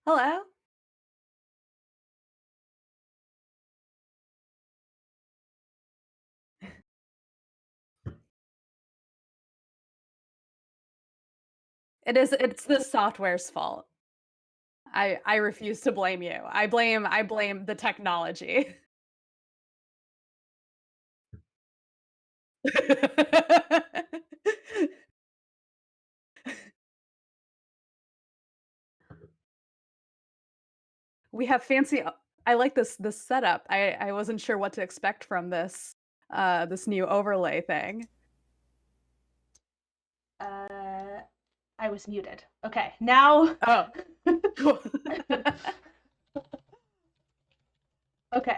Hello. It's the software's fault. I refuse to blame you. I blame the technology. We have fancy I like this setup. I wasn't sure what to expect from this new overlay thing. Uh, I was muted. Okay, now. Oh, cool. Okay.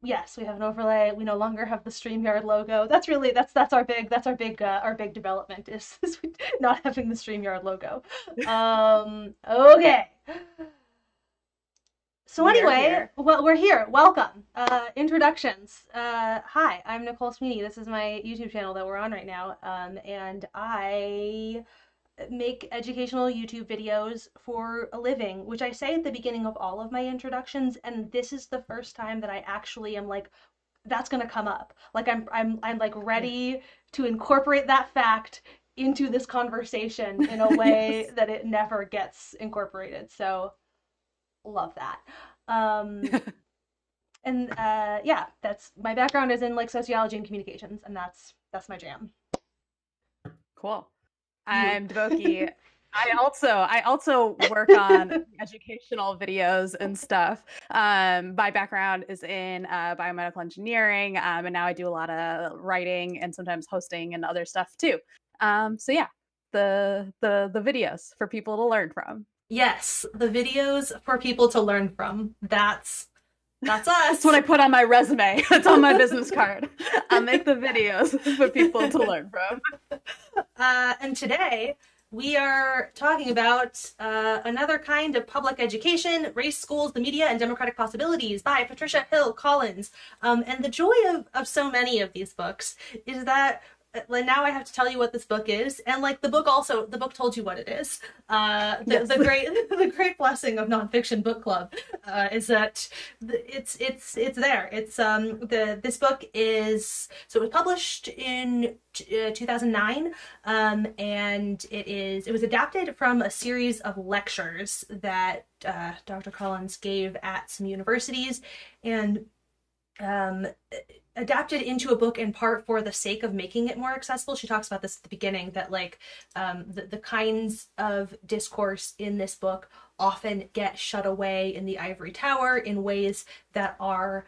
Yes, we have an overlay. We no longer have the StreamYard logo. That's our big development is not having the StreamYard logo. Okay. So We are anyway, here. well, we're here. Welcome. Introductions. Hi, I'm Nicole Sweeney. This is my YouTube channel that we're on right now, and I make educational YouTube videos for a living, which I say at the beginning of all of my introductions, and this is the first time that I actually am like, that's gonna come up. Like I'm like Yeah. ready to incorporate that fact into this conversation in a way Yes. that it never gets incorporated. So love that. Um, and yeah, that's my background is in like sociology and communications, and that's my jam. Cool. You. I'm Devoki. I also work on educational videos and stuff. My background is in biomedical engineering, and now I do a lot of writing and sometimes hosting and other stuff too. So yeah, the videos for people to learn from. Yes, the videos for people to learn from. That's That's what us. I put on my resume. It's on my business card. I'll make the videos for people to learn from. And today we are talking about another kind of public education, race, schools, the media, and democratic possibilities by Patricia Hill Collins. And the joy of so many of these books is that now I have to tell you what this book is, and like the book told you what it is. Yes. The great the great blessing of nonfiction book club is that it's there. It's this book is so it was published in 2009, and it was adapted from a series of lectures that Dr. Collins gave at some universities, and um, adapted into a book in part for the sake of making it more accessible. She talks about this at the beginning that like the kinds of discourse in this book often get shut away in the ivory tower in ways that are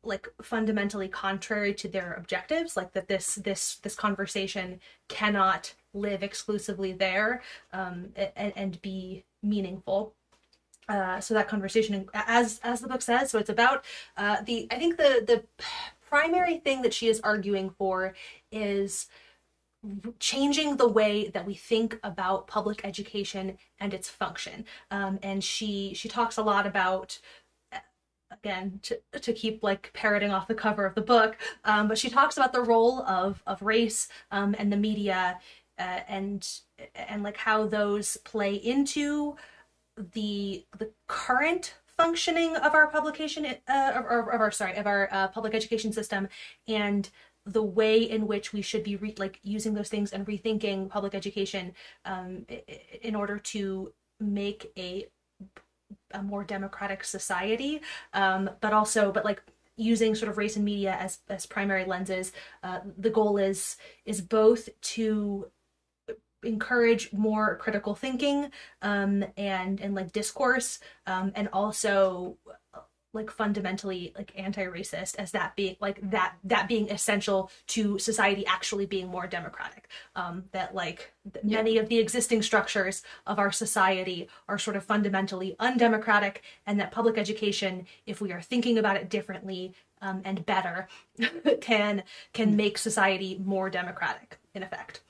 like fundamentally contrary to their objectives, like that this conversation cannot live exclusively there, and be meaningful. So that conversation, as the book says, so it's about the I think the primary thing that she is arguing for is changing the way that we think about public education and its function. And she talks a lot about, again, to keep like parroting off the cover of the book, but she talks about the role of race, and the media, and like how those play into the current functioning of our publication, of our public education system, and the way in which we should be like using those things and rethinking public education, in order to make a more democratic society, but like using sort of race and media as primary lenses. The goal is both to encourage more critical thinking, and like discourse, and also like fundamentally like anti-racist, as that being like that being essential to society actually being more democratic. That like Yeah. many of the existing structures of our society are sort of fundamentally undemocratic, and that public education, if we are thinking about it differently, and better, can make society more democratic in effect.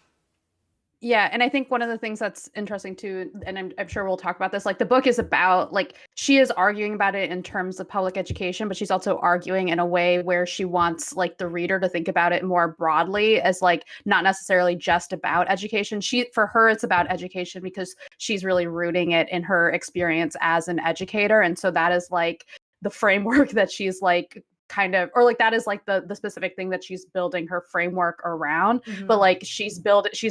Yeah, and I think one of the things that's interesting too, and I'm sure we'll talk about this, like the book is about, like, she is arguing about it in terms of public education, but she's also arguing in a way where she wants like the reader to think about it more broadly as like not necessarily just about education. For her, it's about education because she's really rooting it in her experience as an educator. And so that is like the framework that she's like kind of, or like that is like the specific thing that she's building her framework around. But like she's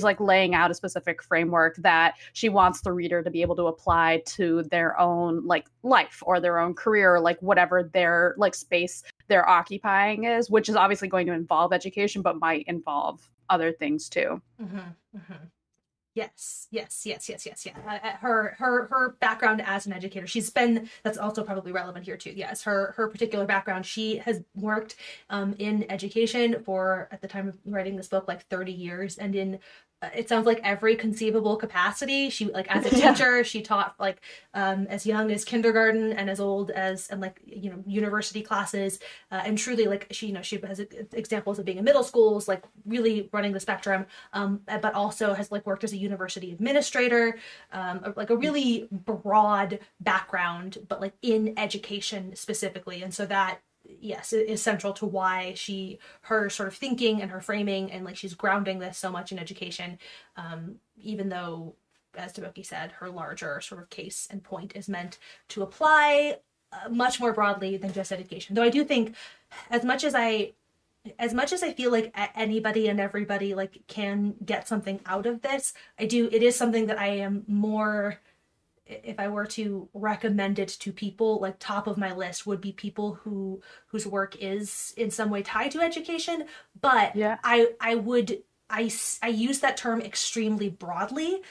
like laying out a specific framework that she wants the reader to be able to apply to their own like life or their own career, or like whatever their like space they're occupying is, which is obviously going to involve education but might involve other things too. Yes. Yeah. Her background as an educator, that's also probably relevant here too. Yes, her particular background, she has worked in education for, at the time of writing this book, like 30 years, and in it sounds like every conceivable capacity. She, like, as a teacher, she taught like as young as kindergarten and as old as, and like, you know, university classes, and truly, like, she, you know, she has examples of being in middle schools, like really running the spectrum, but also has like worked as a university administrator, like a really broad background, but like in education specifically. And so that, yes, it is central to why her sort of thinking and her framing, and like she's grounding this so much in education, even though, as Taboki said, her larger sort of case and point is meant to apply much more broadly than just education. Though I do think, as much as I feel like anybody and everybody like can get something out of this, it is something that I am more, if I were to recommend it to people, like top of my list would be people whose work is in some way tied to education. But yeah, I use that term extremely broadly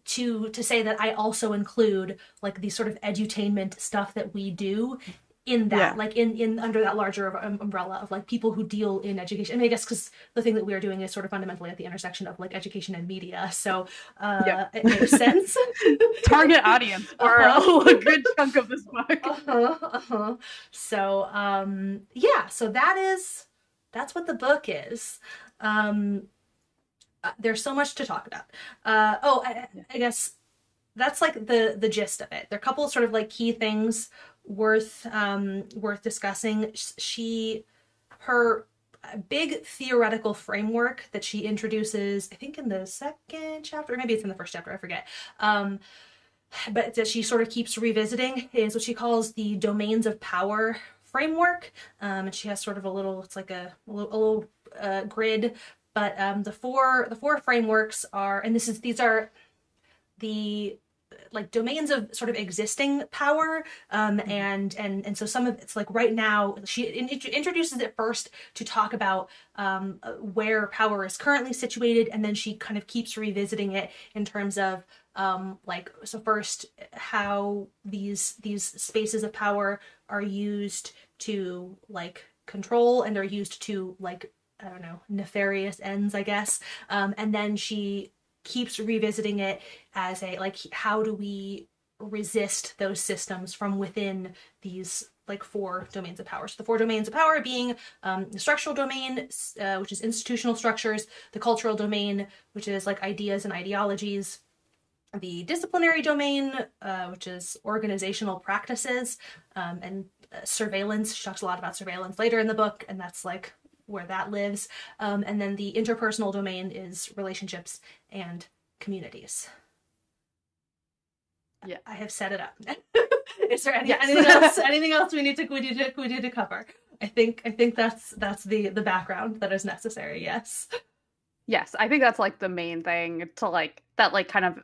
to say that I also include like the sort of edutainment stuff that we do in that, like in under that larger umbrella of like people who deal in education. I mean, I guess because the thing that we are doing is sort of fundamentally at the intersection of like education and media, so it makes sense. Target audience for a good chunk of this book. So yeah, so that's what the book is. There's so much to talk about. I guess that's like the gist of it. There are a couple of sort of like key things worth discussing. Her big theoretical framework that she introduces, I think in the second chapter, maybe it's in the first chapter, I forget, but that she sort of keeps revisiting, is what she calls the domains of power framework. And she has sort of it's like a little grid, but the four frameworks are, and these are the like domains of sort of existing power, and so some of it's like right now she introduces it first to talk about where power is currently situated, and then she kind of keeps revisiting it in terms of like, so first, how these spaces of power are used to like control, and they're used to like, I don't know, nefarious ends, I guess, and then she keeps revisiting it as a like, how do we resist those systems from within these like four domains of power. So the four domains of power being the structural domain, which is institutional structures, the cultural domain, which is like ideas and ideologies, the disciplinary domain, which is organizational practices, and surveillance. She talks a lot about surveillance later in the book, and that's like where that lives. And then the interpersonal domain is relationships and communities. Yeah, I have set it up. Is there anything else we need to cover? I think that's the background that is necessary. Yes. Yes, I think that's like the main thing to like that like kind of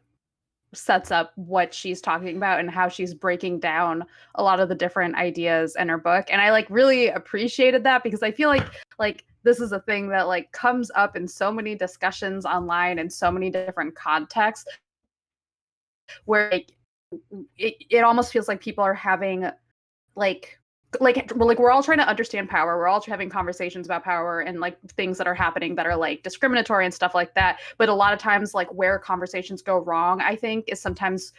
sets up what she's talking about and how she's breaking down a lot of the different ideas in her book. And I like really appreciated that, because I feel like this is a thing that like comes up in so many discussions online in so many different contexts, where like it almost feels like people are having like we're all trying to understand power. We're all having conversations about power and like things that are happening that are like discriminatory and stuff like that. But a lot of times, like where conversations go wrong, I think, is sometimes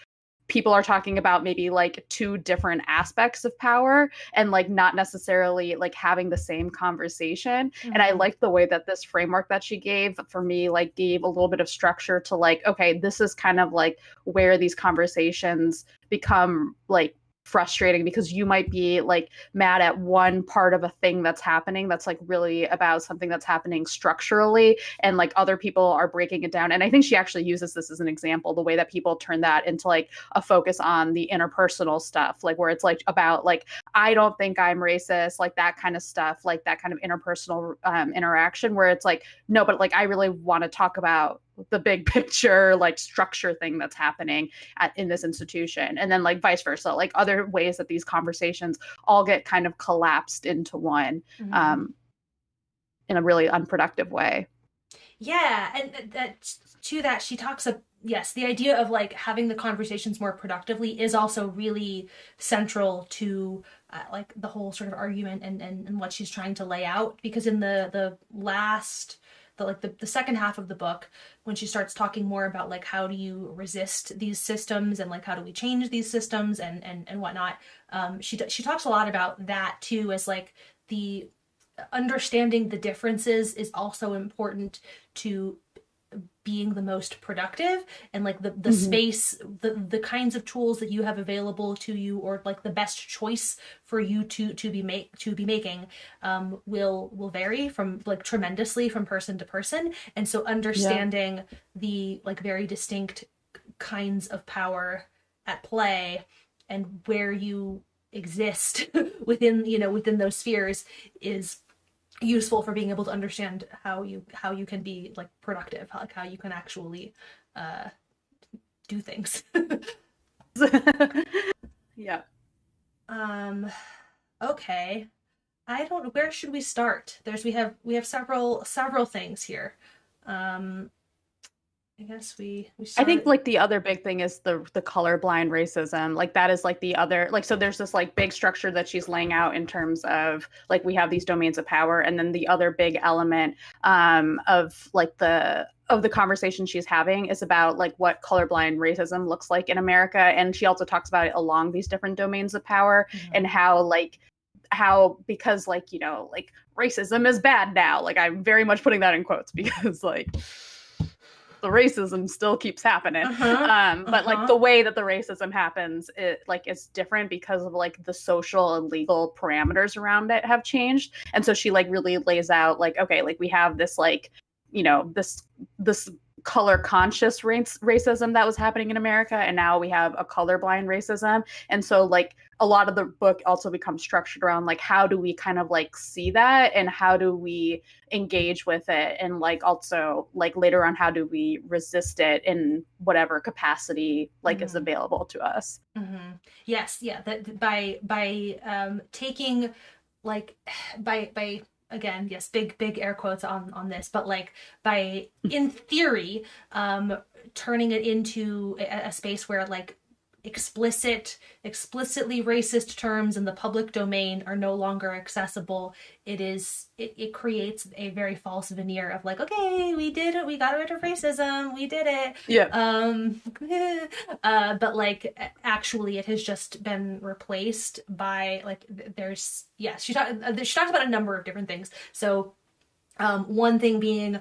people are talking about maybe like two different aspects of power and like not necessarily like having the same conversation. And I liked the way that this framework that she gave for me like gave a little bit of structure to like, okay, this is kind of like where these conversations become like frustrating, because you might be like mad at one part of a thing that's happening that's like really about something that's happening structurally, and like other people are breaking it down. And I think she actually uses this as an example, the way that people turn that into like a focus on the interpersonal stuff, like where it's like about like, I don't think I'm racist, like that kind of stuff, like that kind of interpersonal interaction, where it's like, no, but like I really want to talk about the big picture like structure thing that's happening in this institution. And then like vice versa, like other ways that these conversations all get kind of collapsed into one in a really unproductive way. Yeah, and that she talks of, yes, the idea of like having the conversations more productively is also really central to like the whole sort of argument and what she's trying to lay out, because in the last the second half of the book, when she starts talking more about like how do you resist these systems and like how do we change these systems and whatnot, she talks a lot about that too, as like the understanding the differences is also important to being the most productive, and like the space, the kinds of tools that you have available to you, or like the best choice for you to be making will vary from like tremendously from person to person. And so understanding the like very distinct kinds of power at play and where you exist within those spheres is useful for being able to understand how you can be like productive, like how you can actually do things. Yeah. Okay. I don't know, where should we start? We have several things here. I guess we I think like the other big thing is the colorblind racism. Like that is like the other, like, so there's this like big structure that she's laying out in terms of like we have these domains of power, and then the other big element of like the conversation she's having is about like what colorblind racism looks like in America. And she also talks about it along these different domains of power, and how because like, you know, like racism is bad now. Like I'm very much putting that in quotes, because like the racism still keeps happening. But like the way that the racism happens, it like it's different because of like the social and legal parameters around it have changed. And so she like really lays out like, okay, like we have this like, you know, this color conscious racism that was happening in America, and now we have a colorblind racism. And so like a lot of the book also becomes structured around like how do we kind of like see that, and how do we engage with it, and like also like later on how do we resist it in whatever capacity like is available to us. Yes, yeah, that by taking like by again, yes, big air quotes on this, but like by in theory turning it into a space where like explicitly racist terms in the public domain are no longer accessible, it creates a very false veneer of like, okay, we did it, we got rid of racism, we did it. But like actually it has just been replaced by like there's she talks about a number of different things. So one thing being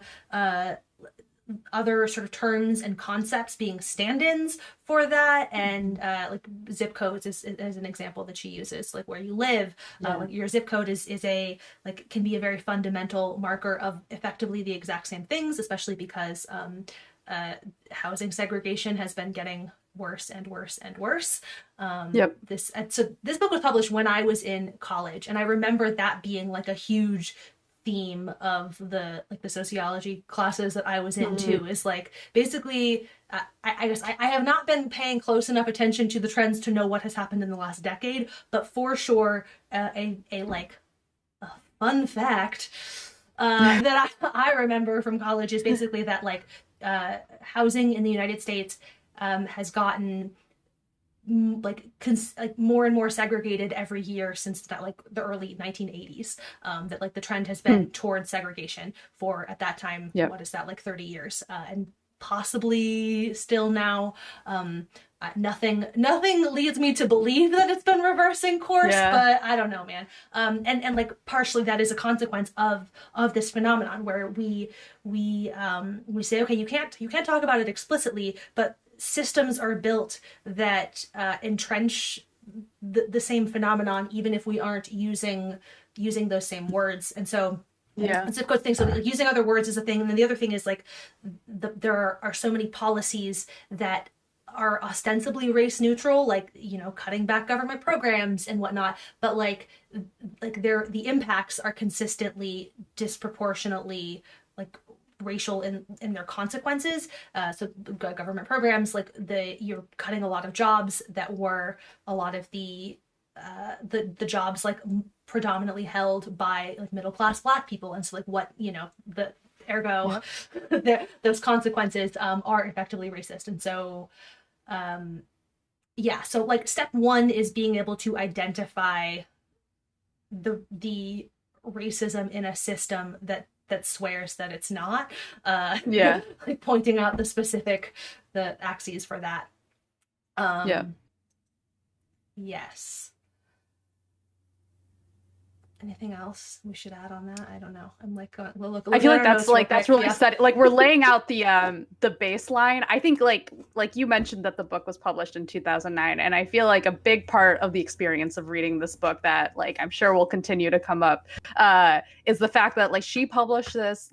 other sort of terms and concepts being stand-ins for that, and like zip codes is an example that she uses, like where you live. Like your zip code is a like can be a very fundamental marker of effectively the exact same things, especially because housing segregation has been getting worse and worse and worse. This book was published when I was in college, and I remember that being like a huge theme of the sociology classes that I was in too, is like basically I guess I have not been paying close enough attention to the trends to know what has happened in the last decade, but for sure a fun fact that I remember from college is basically that like housing in the United States has gotten like more and more segregated every year since that like the early 1980s, that like the trend has been towards segregation for at that time what is that, like 30 years, and possibly still now. Nothing leads me to believe that it's been reversing course, but I don't know, man. And like partially that is a consequence of this phenomenon where we say, okay, you can't talk about it explicitly, but systems are built that entrench the same phenomenon, even if we aren't using those same words. And so it's a good thing. So like, using other words is a thing. And then the other thing is like there are so many policies that are ostensibly race neutral, like, you know, cutting back government programs and whatnot, but like the impacts are consistently disproportionately like racial in their consequences. So government programs, like you're cutting a lot of jobs that were a lot of the jobs like predominantly held by like middle class Black people, and so like what, you know, the ergo those consequences are effectively racist. And so so like step one is being able to identify the racism in a system that swears that it's not. Like pointing out the axes for that. Yes. Anything else we should add on that? I don't know. I'm like, I feel like that's really set. Like we're laying out the baseline. I think like you mentioned that the book was published in 2009, and I feel like a big part of the experience of reading this book that like I'm sure will continue to come up is the fact that like she published this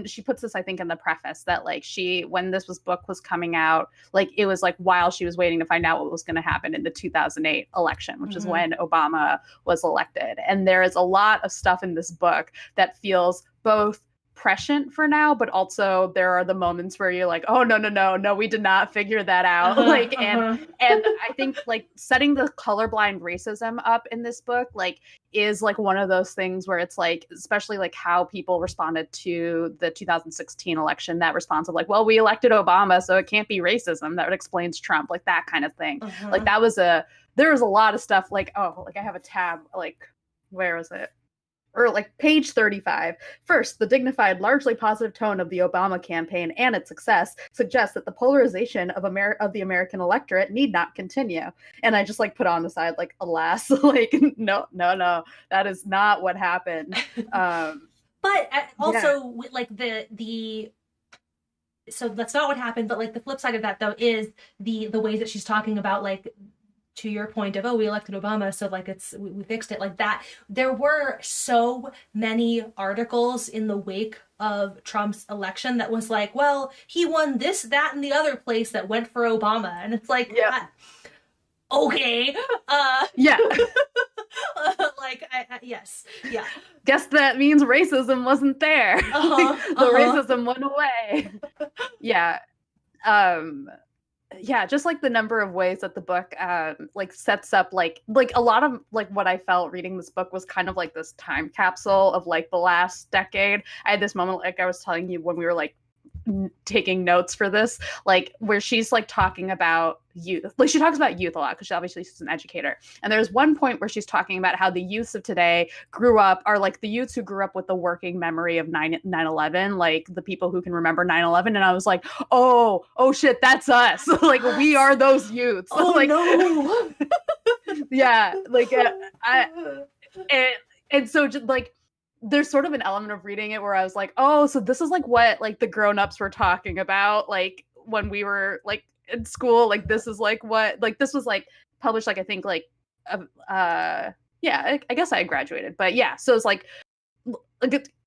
she puts this I think in the preface that like when this book was coming out, like it was like while she was waiting to find out what was going to happen in the 2008 election, which is when Obama was elected. And there is a lot of stuff in this book that feels both prescient for now, but also there are the moments where you're like, oh no, we did not figure that out. And I think like setting the colorblind racism up in this book like is like one of those things where it's like, especially like how people responded to the 2016 election, that response of like, well, we elected Obama, so it can't be racism, that explains Trump, like that kind of thing. Like there was a lot of stuff like, oh, like I have a tab, like where is it? Or like page 35. First, the dignified, largely positive tone of the Obama campaign and its success suggests that the polarization of the American electorate need not continue. And I just like put on the side like, alas, like no, that is not what happened. But also like so that's not what happened. But like the flip side of that though is the ways that she's talking about like, to your point of, oh, we elected Obama, so like we fixed it, like that. There were so many articles in the wake of Trump's election that was like, well, he won this, that, and the other place that went for Obama. And it's like, okay. Yes. Yeah. Guess that means racism wasn't there. Racism went away. Just like the number of ways that the book like sets up like a lot of like what I felt reading this book was kind of like this time capsule of like the last decade. I had this moment like I was telling you when we were like taking notes for this, like where she's like talking about youth. Like she talks about youth a lot because obviously she's an educator. And there's one point where she's talking about how the youths of today are like the youths who grew up with the working memory of 9/11, like the people who can remember 9/11. And I was like, oh shit, that's us. Like we are those youths. Oh like, no. And so just like there's sort of an element of reading it where I was like, oh, so this is like what like the grown-ups were talking about like when we were like in school, like this is like what like this was like published like I think like I guess I graduated, but so it's like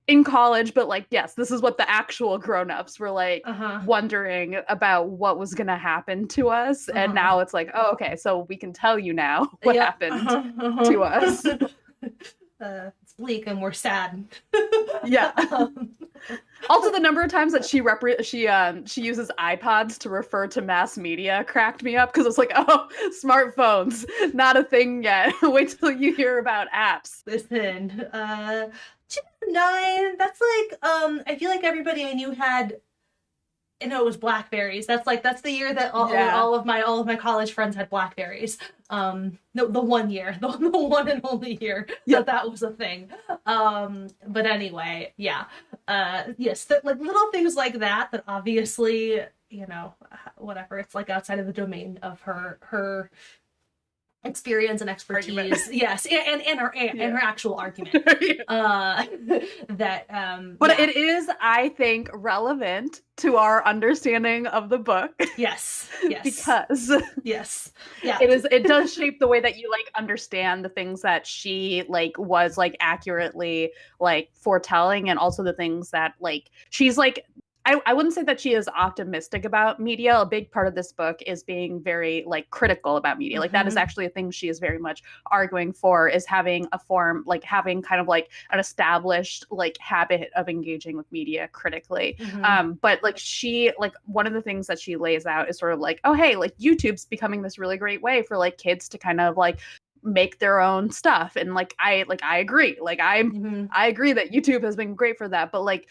in college, but like yes, this is what the actual grown-ups were like wondering about what was gonna happen to us. And now it's like, oh, okay, so we can tell you now what happened to us. It's bleak and we're sad. Also, the number of times that she uses iPods to refer to mass media cracked me up because it's like, oh, smartphones, not a thing yet. Wait till you hear about apps. Listen, 2009. That's like I feel like everybody I knew had No, it was Blackberries. That's the year that Yeah. all of my college friends had Blackberries. The one year, the one and only year Yeah. that that was a thing. But anyway, yeah. Yes, like little things like that that obviously, whatever. It's like outside of the domain of her experience and expertise. Argument. Yes, and her actual argument. Yeah. Uh, that But yeah. it is, I think, relevant to our understanding of the book. Yes, yes, Because yes, yeah. it does shape the way that you like understand the things that she like was like accurately like foretelling, and also the things that like she's like I wouldn't say that she is optimistic about media. A big part of this book is being very like critical about media. Like that is actually a thing she is very much arguing for, is having a form, like having kind of like an established like habit of engaging with media critically. But like she like one of the things that she lays out is sort of like, oh hey, like YouTube's becoming this really great way for like kids to kind of like make their own stuff. And like I agree. Like I agree that YouTube has been great for that. But like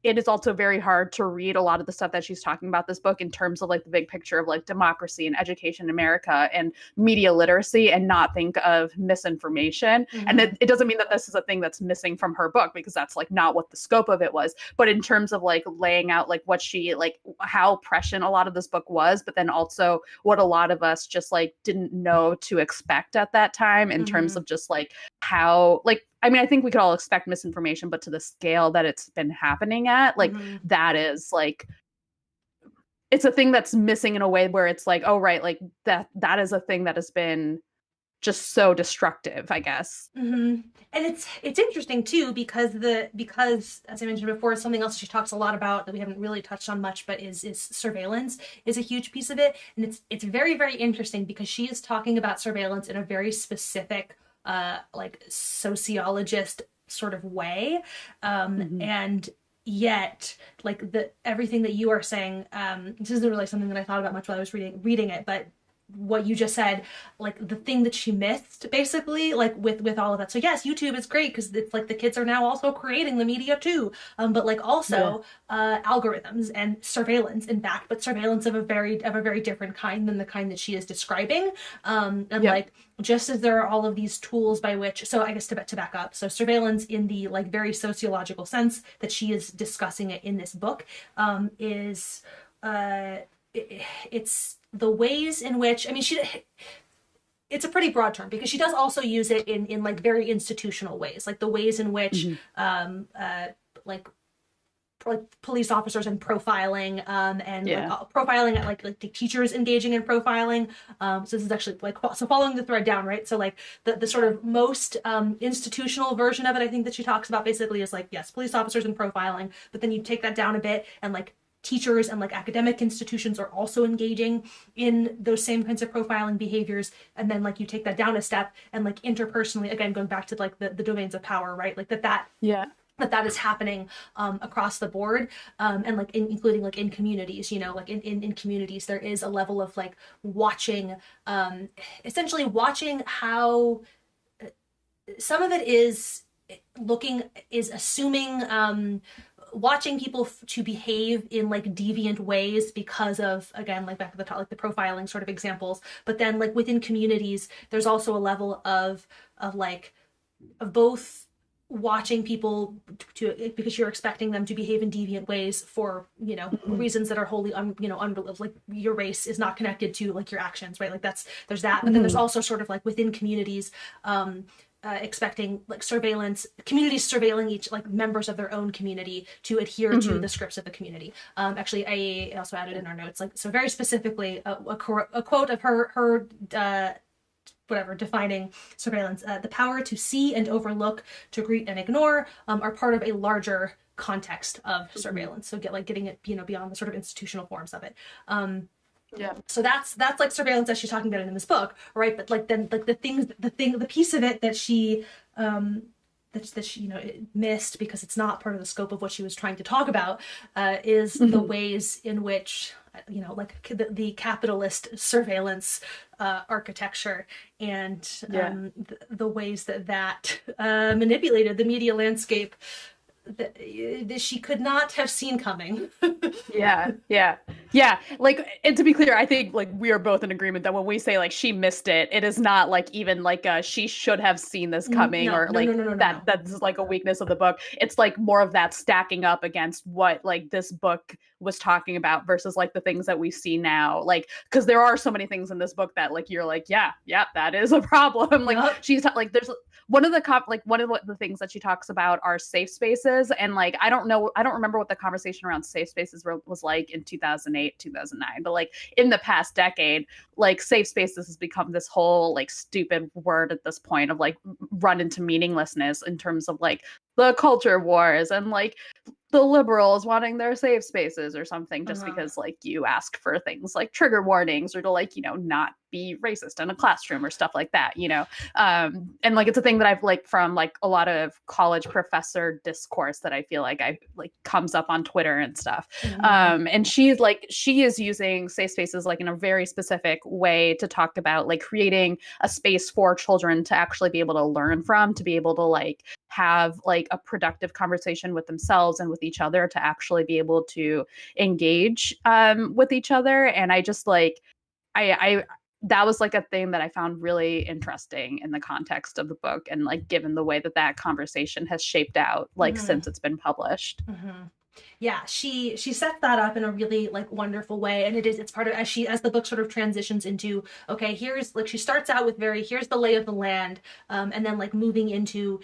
it is also very hard to read a lot of the stuff that she's talking about this book in terms of like the big picture of like democracy and education in America and media literacy, and not think of misinformation. And it doesn't mean that this is a thing that's missing from her book, because that's like not what the scope of it was. But in terms of like laying out like what she like how prescient a lot of this book was, but then also what a lot of us just like didn't know to expect at that time, in terms of just like how like I mean, I think we could all expect misinformation, but to the scale that it's been happening at, like that is like it's a thing that's missing in a way where it's like, oh right, like that is a thing that has been just so destructive, I guess. And it's interesting too, because as I mentioned before, something else she talks a lot about that we haven't really touched on much, but is surveillance is a huge piece of it. And it's very, very interesting because she is talking about surveillance in a very specific like sociologist sort of way, and yet like everything that you are saying, this isn't really something that I thought about much while I was reading it, but what you just said, like the thing that she missed basically, like with all of that. So yes, YouTube is great because it's like the kids are now also creating the media too, but like also algorithms and surveillance, in fact, but surveillance of a very different kind than the kind that she is describing. Like just as there are all of these tools by which, so I guess to back up, so surveillance in the like very sociological sense that she is discussing it in this book, is it's the ways in which, I mean, it's a pretty broad term because she does also use it in like very institutional ways, like the ways in which like police officers and profiling, and like profiling at like the teachers engaging in profiling. So this is actually like, so following the thread down, right? So like the sort of most institutional version of it, I think that she talks about basically is like, yes, police officers and profiling, but then you take that down a bit and like teachers and like academic institutions are also engaging in those same kinds of profiling behaviors. And then like you take that down a step and like interpersonally, again, going back to like the domains of power, right? Like that is happening across the board, and like including like in communities, like in communities there is a level of like watching, essentially watching how some of it is assuming, watching people to behave in like deviant ways because of, again, like back at the top, like the profiling sort of examples. But then like within communities there's also a level of both watching people to, because you're expecting them to behave in deviant ways for reasons that are wholly like your race is not connected to like your actions, right? Like there's that. But then there's also sort of like within communities, expecting like communities surveilling each like members of their own community to adhere to the scripts of the community. Actually, I also added in our notes, like, so very specifically a quote of her defining surveillance: the power to see and overlook, to greet and ignore, are part of a larger context of surveillance. So getting it beyond the sort of institutional forms of it. So that's like surveillance as she's talking about it in this book, right? But like then like the piece of it that she that she missed because it's not part of the scope of what she was trying to talk about, is the ways in which like the capitalist surveillance architecture and the ways that manipulated the media landscape that she could not have seen coming. Yeah, yeah, yeah. Like, and to be clear, I think like we are both in agreement that when we say like she missed it, it is not like even like she should have seen this coming No, or no, no, like no, no, no, that no. that's like a weakness of the book. It's like more of that stacking up against what like this book was talking about versus like the things that we see now. Like, because there are so many things in this book that like you're like, yeah, yeah, that is a problem. Like Yep. like there's one of the one of the things that she talks about are safe spaces, and like I don't remember what the conversation around safe spaces was like in 2008 2009, but like in the past decade, like safe spaces has become this whole like stupid word at this point of like run into meaninglessness in terms of like the culture wars and like the liberals wanting their safe spaces or something just Uh-huh. because like you ask for things like trigger warnings or to like not be racist in a classroom or stuff like that, and like it's a thing that I've like from like a lot of college professor discourse that I feel like I like comes up on Twitter and stuff. Mm-hmm. And she is using safe spaces like in a very specific way to talk about like creating a space for children to actually be able to learn from, to be able to like have like a productive conversation with themselves and with each other, to actually be able to engage with each other. And I just like I that was like a thing that I found really interesting in the context of the book, and like given the way that that conversation has shaped out like Mm-hmm. since it's been published. Mm-hmm. Yeah, she sets that up in a really like wonderful way, and it's part of as the book sort of transitions into, okay, here's like she starts out with very here's the lay of the land, and then like moving into,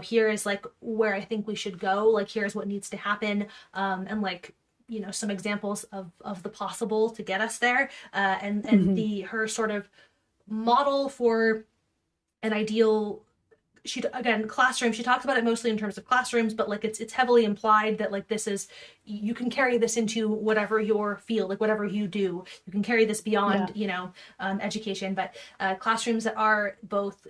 here is like where I think we should go, like here's what needs to happen, and like some examples of the possible to get us there, and Mhm. the her sort of model for an ideal, she again classroom, she talks about it mostly in terms of classrooms, but like it's heavily implied that like this is, you can carry this into whatever your field, like whatever you do, you can carry this Yeah. beyond education, but classrooms that are both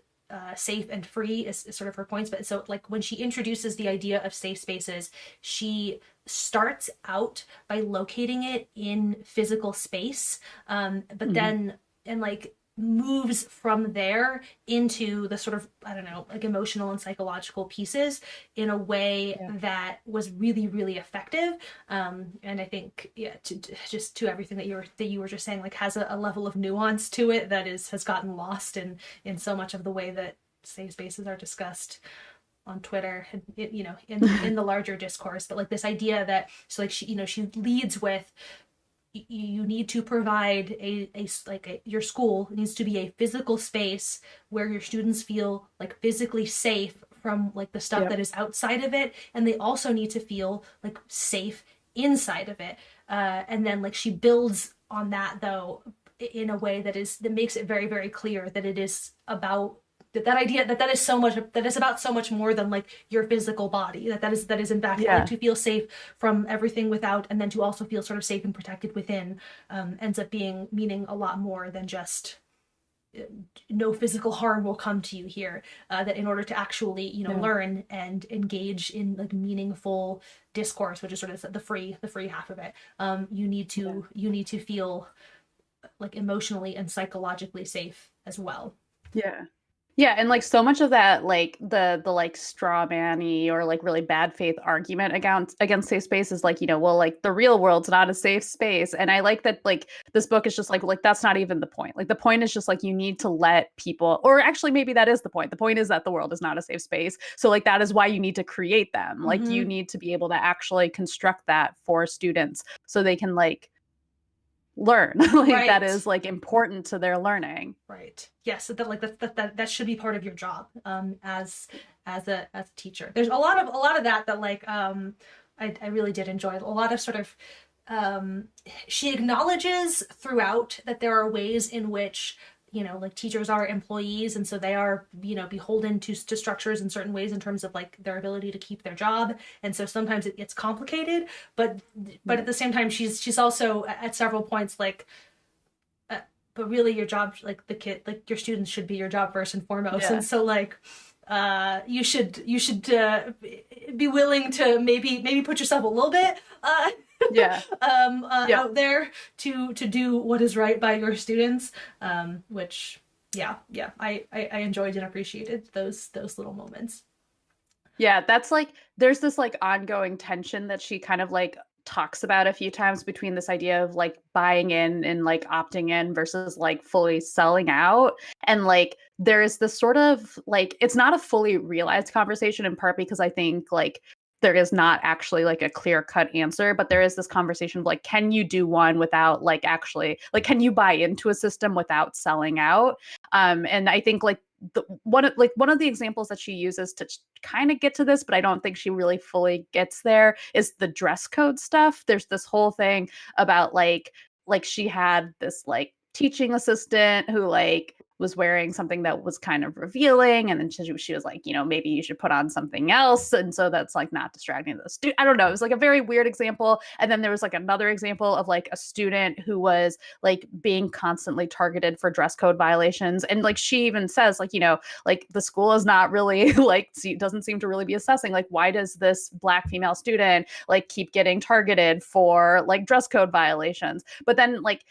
safe and free is sort of her points. But so like when she introduces the idea of safe spaces, she starts out by locating it in physical space, but Mhm. then and like moves from there into the sort of, I don't know, like emotional and psychological pieces in a way Yeah. that was really really effective. And I think, yeah, just to everything that you were just saying, like has a level of nuance to it that has gotten lost in so much of the way that safe spaces are discussed on Twitter, in the larger discourse. But like this idea that, so like she leads with, you need to provide your school needs to be a physical space where your students feel like physically safe from like the stuff that Yep. is outside of it, and they also need to feel like safe inside of it. And then like she builds on that though in a way that makes it very very clear that it is about that idea that is so much, that is about so much more than like your physical body, that is in fact like Yeah. to feel safe from everything without, and then to also feel sort of safe and protected within, ends up being meaning a lot more than just no physical harm will come to you here. That in order to actually Yeah. learn and engage in like meaningful discourse, which is sort of the free half of it, Yeah. you need to feel like emotionally and psychologically safe as well. Yeah. Yeah, and like so much of that, like the like straw manny or like really bad faith argument against safe space is like, well, like the real world's not a safe space. And I like that like this book is just like that's not even the point. Like the point is just like you need to let people, or actually maybe that is the point. The point is that the world is not a safe space. So like that is why you need to create them. Like you Mm-hmm. need to be able to actually construct that for students so they can like learn. Like that Right. is like important to their learning. Right. Yes. That like that should be part of your job, as a teacher. There's a lot of that like, I really did enjoy a lot of sort of, she acknowledges throughout that there are ways in which like teachers are employees, and so they are beholden to structures in certain ways in terms of like their ability to keep their job, and so sometimes it gets complicated, but Yeah. at the same time she's also at several points like, but really your job, like the kid, like your students should be your job first and foremost, and Yeah. so like you should be willing to maybe put yourself a little bit Yeah. Yep. out there to do what is right by your students, which, yeah, I enjoyed and appreciated those little moments. Yeah, that's like there's this like ongoing tension that she kind of like talks about a few times between this idea of like buying in and like opting in versus like fully selling out. And like there is this sort of like it's not a fully realized conversation in part because I think like there is not actually like a clear cut answer, but there is this conversation of like, can you do one without like actually like can you buy into a system without selling out? And I think like one of the examples that she uses to kind of get to this, but I don't think she really fully gets there, is the dress code stuff. There's this whole thing about like she had this like teaching assistant who like was wearing something that was kind of revealing, and then she was like, you know, maybe you should put on something else, and so that's like not distracting to the student. I don't know, it was like a very weird example. And then there was like another example of like a student who was like being constantly targeted for dress code violations, and like she even says like, you know, like the school is not really like doesn't seem to really be assessing like why does this Black female student like keep getting targeted for like dress code violations. But then like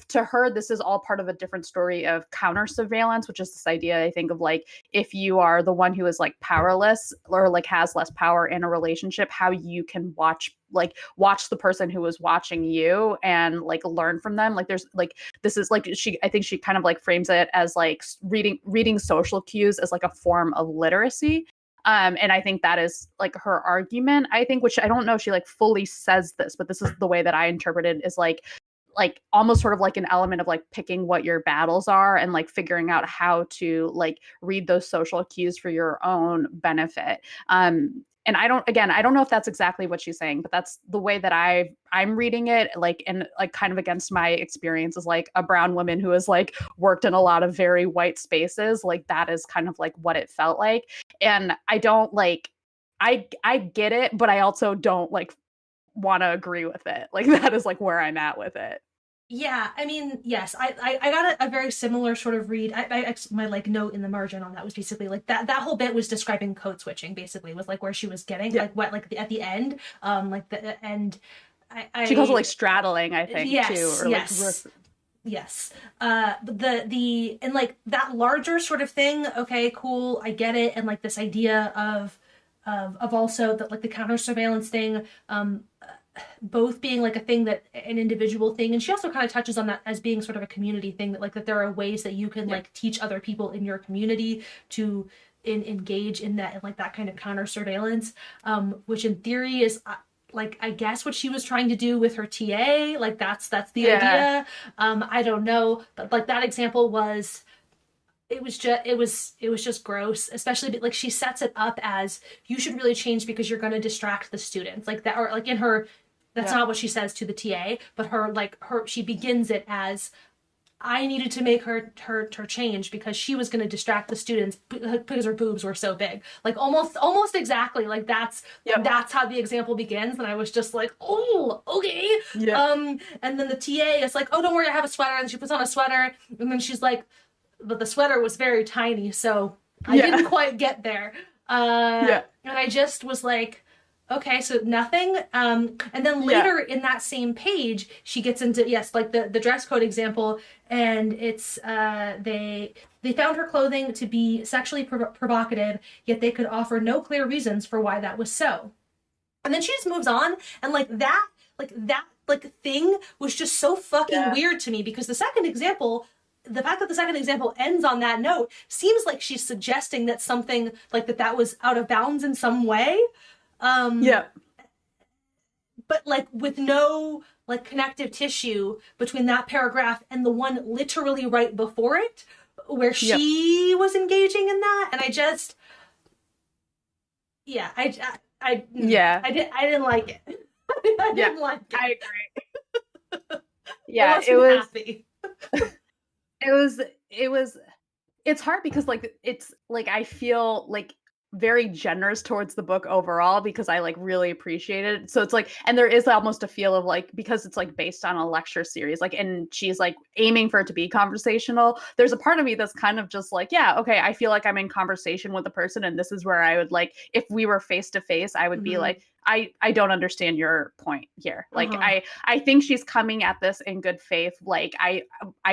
to her this is all part of a different story of counter surveillance, which is this idea I think of like if you are the one who is like powerless or like has less power in a relationship, how you can watch the person who is watching you and like learn from them. Like there's like this is like I think she kind of like frames it as like reading social cues as like a form of literacy. And I think that is like her argument, I think, which I don't know if she like fully says this, but this is the way that I interpret it, is like almost sort of like an element of like picking what your battles are and like figuring out how to like read those social cues for your own benefit. And I don't know if that's exactly what she's saying, but that's the way that I'm reading it, like, and like kind of against my experience as like a brown woman who has like worked in a lot of very white spaces. Like that is kind of like what it felt like. And I don't like I get it, but I also don't like want to agree with it. Like that is like where I'm at with it. Yeah, I mean, yes, I got a very similar sort of read. My like note in the margin on that was basically like that whole bit was describing code switching, basically, was like where she was getting Yeah. like what like at the end, like the end. She calls it like straddling, I think, too, Yes, or like yes. Yes. The and like that larger sort of thing, okay, cool, I get it. And like this idea of also that like the counter surveillance thing, both being like a thing that an individual thing, and she also kind of touches on that as being sort of a community thing, that like that there are ways that you can like teach other people in your community to engage in that and like that kind of counter surveillance, which in theory is like I guess what she was trying to do with her TA. Like that's the idea. I don't know, but like that example was it was just gross, especially like she sets it up as you should really change because you're going to distract the students, like that, or like in her, that's not what she says to the TA, but her she begins it as I needed to make her change because she was going to distract the students because her boobs were so big. Like almost exactly like that's how the example begins. And I was just like, oh, okay. And then the TA is like, oh, don't worry, I have a sweater. And she puts on a sweater, and then she's like, but the sweater was very tiny, so I didn't quite get there. And I just was like, okay, so nothing. And then later in that same page, she gets into, yes, like the dress code example, and it's they found her clothing to be sexually provocative, yet they could offer no clear reasons for why that was so. And then she just moves on, and like that thing was just so fucking weird to me, because the second example, the fact that the second example ends on that note seems like she's suggesting that something like that was out of bounds in some way. But like with no like connective tissue between that paragraph and the one literally right before it, where she was engaging in that. And I just, I didn't like it. I didn't like it. I agree. It was happy. It's hard because like it's like I feel like very generous towards the book overall because I like really appreciate it. So it's like, and there is almost a feel of like, because it's like based on a lecture series, like, and she's like aiming for it to be conversational. There's a part of me that's kind of just like, yeah, okay, I feel like I'm in conversation with a person, and this is where I would like, if we were face to face, I would be like, I don't understand your point here. Like, I think she's coming at this in good faith. Like, I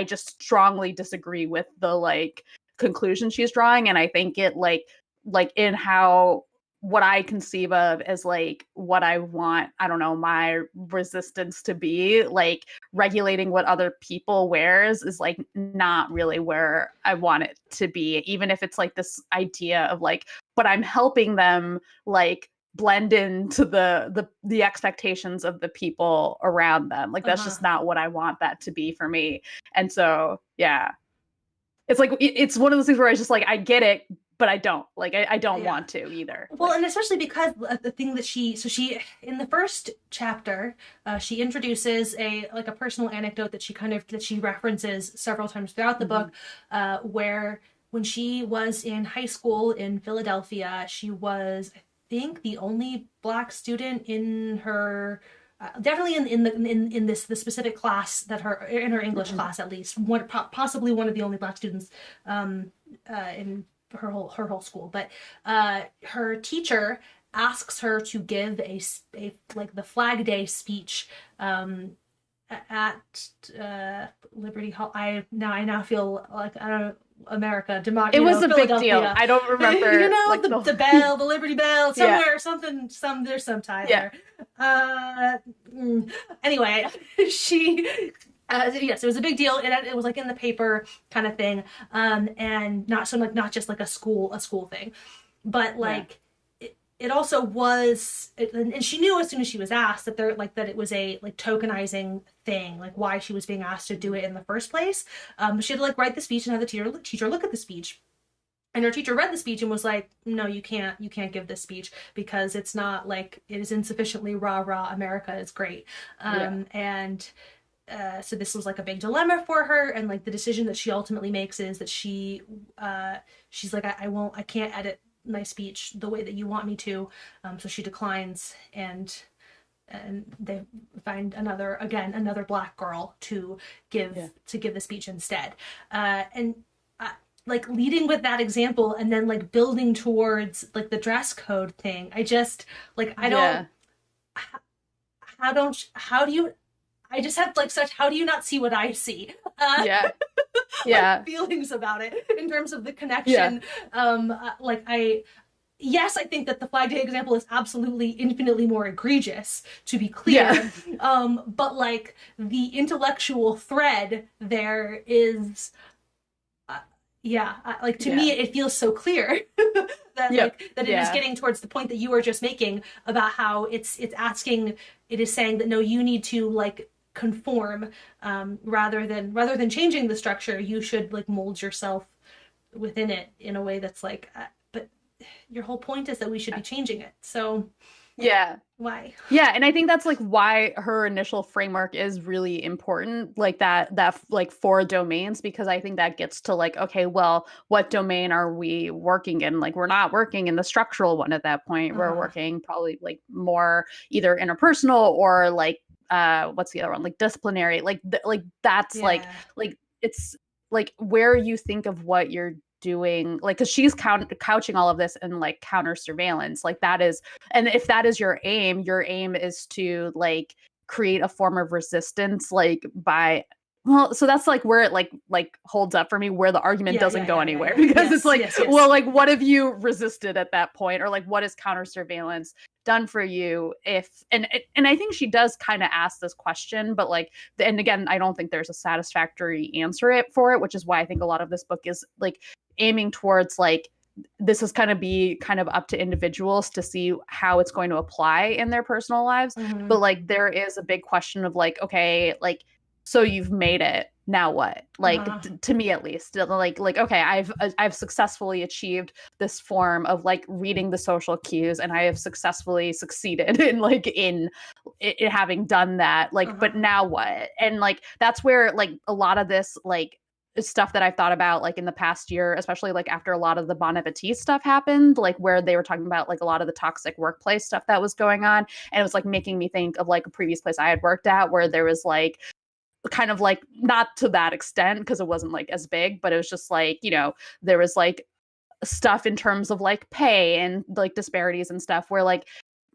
just strongly disagree with the like conclusion she's drawing, and I think it like in how what I conceive of as like what I want, I don't know, my resistance to be, like regulating what other people wears is like not really where I want it to be, even if it's like this idea of like, but I'm helping them like blend into the expectations of the people around them. Like that's just not what I want that to be for me. And so yeah, it's like it's one of those things where I just like I get it, but I don't like I don't want to either. Well, like, and especially because the thing that she in the first chapter, she introduces a personal anecdote that she references several times throughout the book, where when she was in high school in Philadelphia, she was, I think, the only Black student in her definitely in this the specific class that in her English class, at least possibly one of the only Black students in her whole school. But her teacher asks her to give a like the Flag Day speech at Liberty Hall. I now feel like I don't know, America, it was a big deal. I don't remember. You know, like the bell, the Liberty Bell, somewhere, there's some time there. Anyway, she. Yes, it was a big deal. It was like in the paper kind of thing, and not just like a school thing, but like it also was. And she knew as soon as she was asked that that it was a like tokenizing thing, like why she was being asked to do it in the first place. She had to like write the speech and have the teacher look at the speech. And her teacher read the speech and was like, no, you can't give this speech because it's not like it is insufficiently rah America is great. And so this was like a big dilemma for her, and like the decision that she ultimately makes is that she's like, I can't edit my speech the way that you want me to, so she declines, and they find another Black girl to give the speech instead, and like leading with that example and then like building towards like the dress code thing. I just like I don't how do you I just have like such, how do you not see what I see? Like, feelings about it in terms of the connection. Yes, I think that the Flag Day example is absolutely infinitely more egregious, to be clear. But like the intellectual thread there is, like to me it feels so clear that it is getting towards the point that you were just making about how it is saying that no, you need to like conform, rather than changing the structure. You should like mold yourself within it in a way that's like, but your whole point is that we should be changing it. So why? And I think that's like why her initial framework is really important, like that like 4 domains, because I think that gets to like, okay, well, what domain are we working in? Like, we're not working in the structural one at that point. We're working probably like more either interpersonal or like what's the other one, like disciplinary, like that's like it's like where you think of what you're doing, like, because she's couching all of this in like counter surveillance, like that is, and if that is your aim is to like create a form of resistance, like by, well, so that's like where it like holds up for me, where the argument doesn't go anywhere, because it's like, well, like what have you resisted at that point, or like what is counter surveillance done for you if, and I think she does kind of ask this question, but like, and again, I don't think there's a satisfactory answer for it, which is why I think a lot of this book is like aiming towards like, this is kind of up to individuals to see how it's going to apply in their personal lives. But like there is a big question of like, okay, like, so you've made it, now what? Like to me at least, like okay, I've successfully achieved this form of like reading the social cues, and I have successfully succeeded in like in it having done that, like but now what? And like that's where like a lot of this like stuff that I've thought about like in the past year, especially like after a lot of the Bon Appetit stuff happened, like where they were talking about like a lot of the toxic workplace stuff that was going on, and it was like making me think of like a previous place I had worked at where there was like kind of like, not to that extent because it wasn't like as big, but it was just like, you know, there was like stuff in terms of like pay and like disparities and stuff where like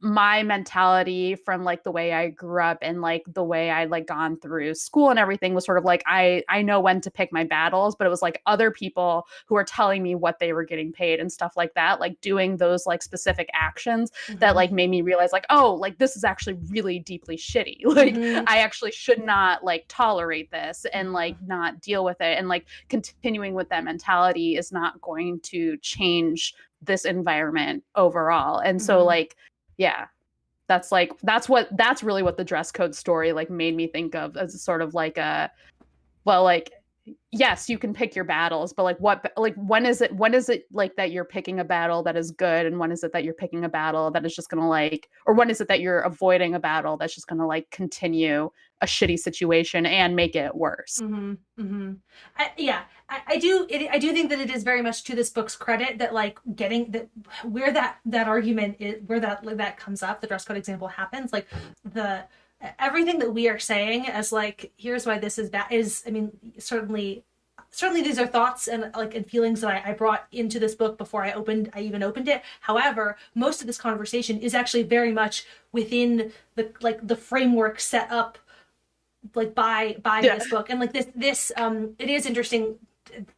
my mentality from like the way I grew up and like the way I like gone through school and everything was sort of like I know when to pick my battles, but it was like other people who were telling me what they were getting paid and stuff like that, like doing those like specific actions that like made me realize like, oh, like this is actually really deeply shitty. Like I actually should not like tolerate this and like not deal with it, and like continuing with that mentality is not going to change this environment overall. And so like, yeah, that's really what the dress code story like made me think of as sort of like a, well, like, yes, you can pick your battles, but like when is it like that you're picking a battle that is good, and when is it that you're picking a battle that is just gonna like, or when is it that you're avoiding a battle that's just gonna like continue a shitty situation and make it worse. I do think that it is very much to this book's credit that like getting that where that argument is, where that comes up, the dress code example happens, like the everything that we are saying as like, here's why this is bad, is, I mean, certainly these are thoughts and like and feelings that I brought into this book before I even opened it. However, most of this conversation is actually very much within the framework set up like by this book. And like this it is interesting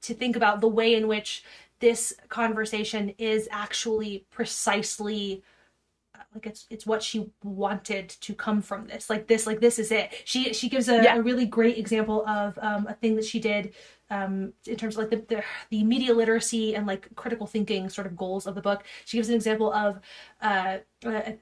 to think about the way in which this conversation is actually precisely like it's what she wanted to come from this. Like this is it. She gives a really great example of a thing that she did in terms of like the media literacy and like critical thinking sort of goals of the book. She gives an example of an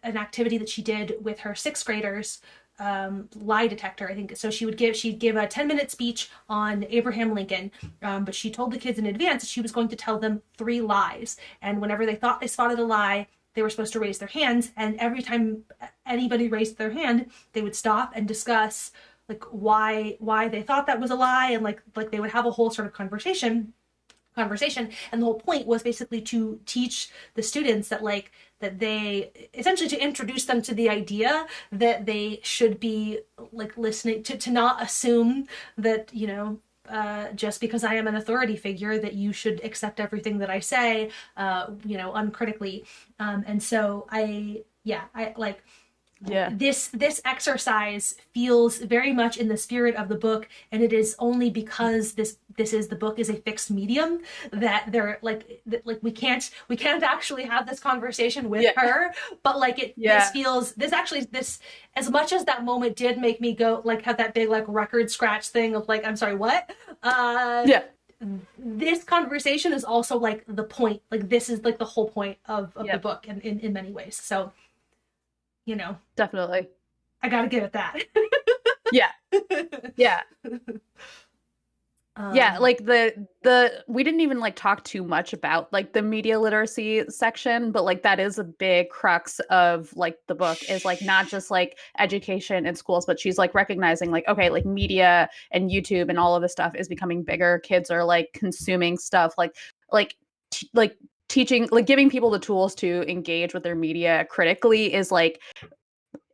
activity that she did with her sixth graders, lie detector, I think. So she'd give a 10-minute speech on Abraham Lincoln, but she told the kids in advance that she was going to tell them 3 lies, and whenever they thought they spotted a lie, they were supposed to raise their hands, and every time anybody raised their hand, they would stop and discuss like why they thought that was a lie, and like they would have a whole sort of conversation. And the whole point was basically to teach the students that like that they essentially to introduce them to the idea that they should be like listening to not assume that, you know, just because I am an authority figure that you should accept everything that I say, you know, uncritically. And so this exercise feels very much in the spirit of the book, and it is only because the book is a fixed medium that they're we can't actually have this conversation with her, but like this as much as that moment did make me go like have that big like record scratch thing of like, I'm sorry, what? This conversation is also like the point, like this is like the whole point of the book in many ways. So, you know, definitely, I gotta give it that. Like the we didn't even like talk too much about like the media literacy section, but like that is a big crux of like the book, is like not just like education in schools, but she's like recognizing like, okay, like media and YouTube and all of this stuff is becoming bigger. Kids are like consuming stuff like teaching, like giving people the tools to engage with their media critically is like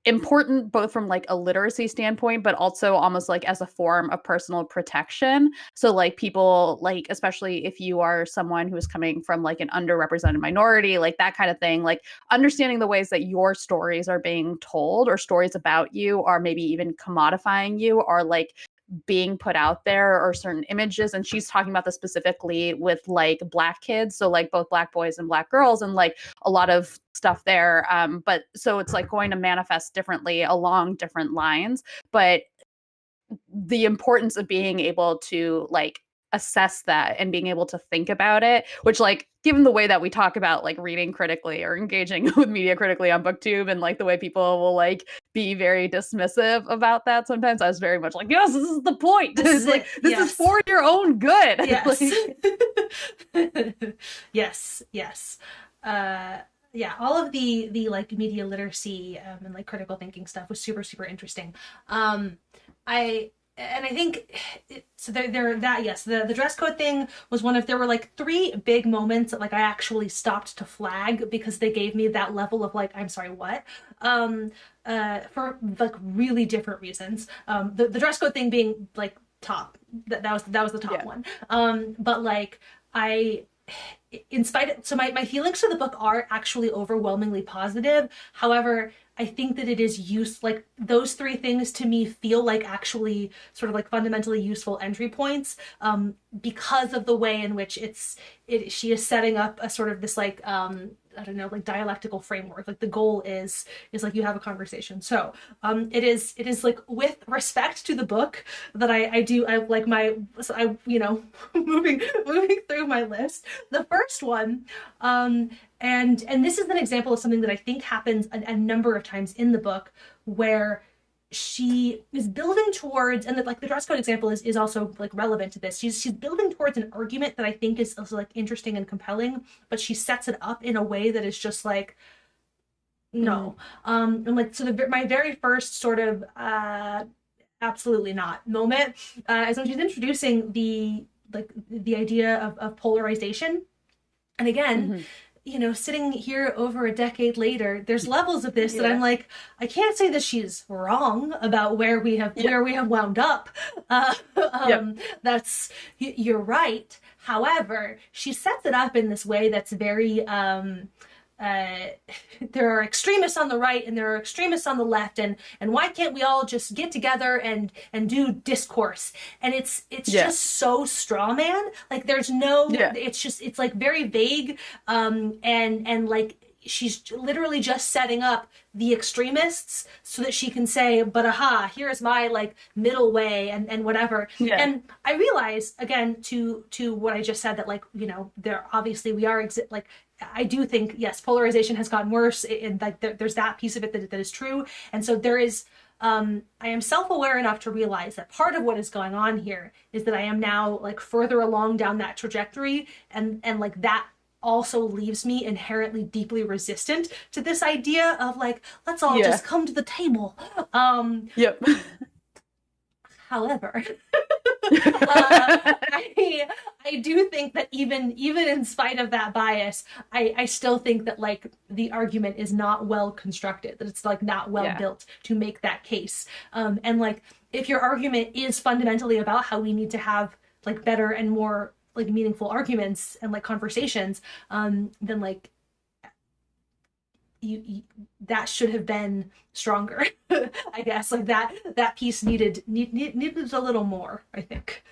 important, both from like a literacy standpoint, but also almost like as a form of personal protection. So like people, like especially if you are someone who is coming from like an underrepresented minority, like that kind of thing, like understanding the ways that your stories are being told, or stories about you are maybe even commodifying you, or like being put out there, or certain images. And she's talking about this specifically with like Black kids, so like both Black boys and Black girls, and like a lot of stuff there. But so it's like going to manifest differently along different lines, but the importance of being able to like assess that and being able to think about it, which like given the way that we talk about like reading critically or engaging with media critically on booktube, and like the way people will like be very dismissive about that sometimes, I was very much like, yes, this is the point. This is for your own good. Yes. All of the like media literacy and like critical thinking stuff was super, super interesting. I think the dress code thing was one of, there were like 3 big moments that like I actually stopped to flag because they gave me that level of like, I'm sorry, what? For like really different reasons. The dress code thing being like top, that was the top one. But like in spite of, so my feelings for the book are actually overwhelmingly positive. However, I think that it is like those three things to me feel like actually sort of like fundamentally useful entry points, because of the way in which she is setting up a sort of this like, I don't know, like dialectical framework. Like the goal is like you have a conversation. So it is like with respect to the book that I like moving through my list. The first one, and this is an example of something that I think happens a number of times in the book, where she is building towards, and like the dress code example is also like relevant to this. She's building towards an argument that I think is also like interesting and compelling, but she sets it up in a way that is just like, no. And like, so my very first sort of absolutely not moment is when she's introducing the idea of polarization. And again, sitting here over a decade later, there's levels of this that I'm like, I can't say that she's wrong about where we have wound up. That's, you're right. However, she sets it up in this way that's very, there are extremists on the right and there are extremists on the left, and why can't we all just get together and do discourse? And it's just so straw man. Like there's no, it's like very vague, and like she's literally just setting up the extremists so that she can say, but aha, here's my like middle way and whatever. And I realize, again, to what I just said, that like, there obviously we are like, I do think, yes, polarization has gotten worse, and like there's that piece of it that is true. And so there is, I am self-aware enough to realize that part of what is going on here is that I am now like further along down that trajectory, and like that also leaves me inherently deeply resistant to this idea of like, let's all just come to the table. However, I do think that even in spite of that bias, I still think that like the argument is not well constructed, that it's like not well built to make that case. And like if your argument is fundamentally about how we need to have like better and more like meaningful arguments and like conversations, then like you that should have been stronger. I guess like that piece needed a little more, I think.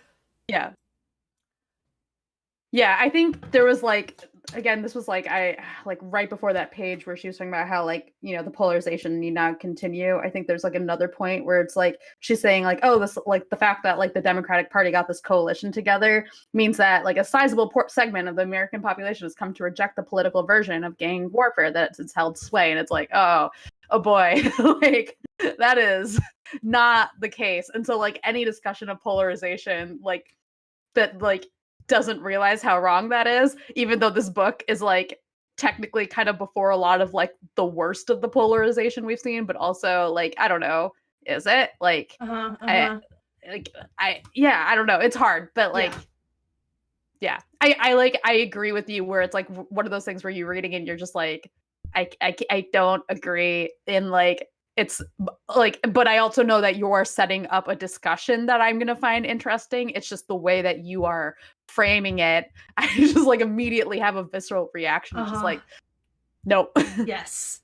I think there was like, again, this was like right before that page where she was talking about how like, the polarization need not continue. I think there's like another point where it's like she's saying like, oh, this like the fact that like the Democratic Party got this coalition together means that like a sizable segment of the American population has come to reject the political version of gang warfare that it's held sway. And it's like, oh boy, like that is not the case. And so like any discussion of polarization like that like doesn't realize how wrong that is, even though this book is like technically kind of before a lot of like the worst of the polarization we've seen, but also like, I don't know, is it like, I don't know. It's hard, but like, I agree with you where it's like one of those things where you're reading and you're just like, I don't agree in like, it's like, but I also know that you're setting up a discussion that I'm going to find interesting. It's just the way that you are framing it. I just like immediately have a visceral reaction. Just like, nope. Yes.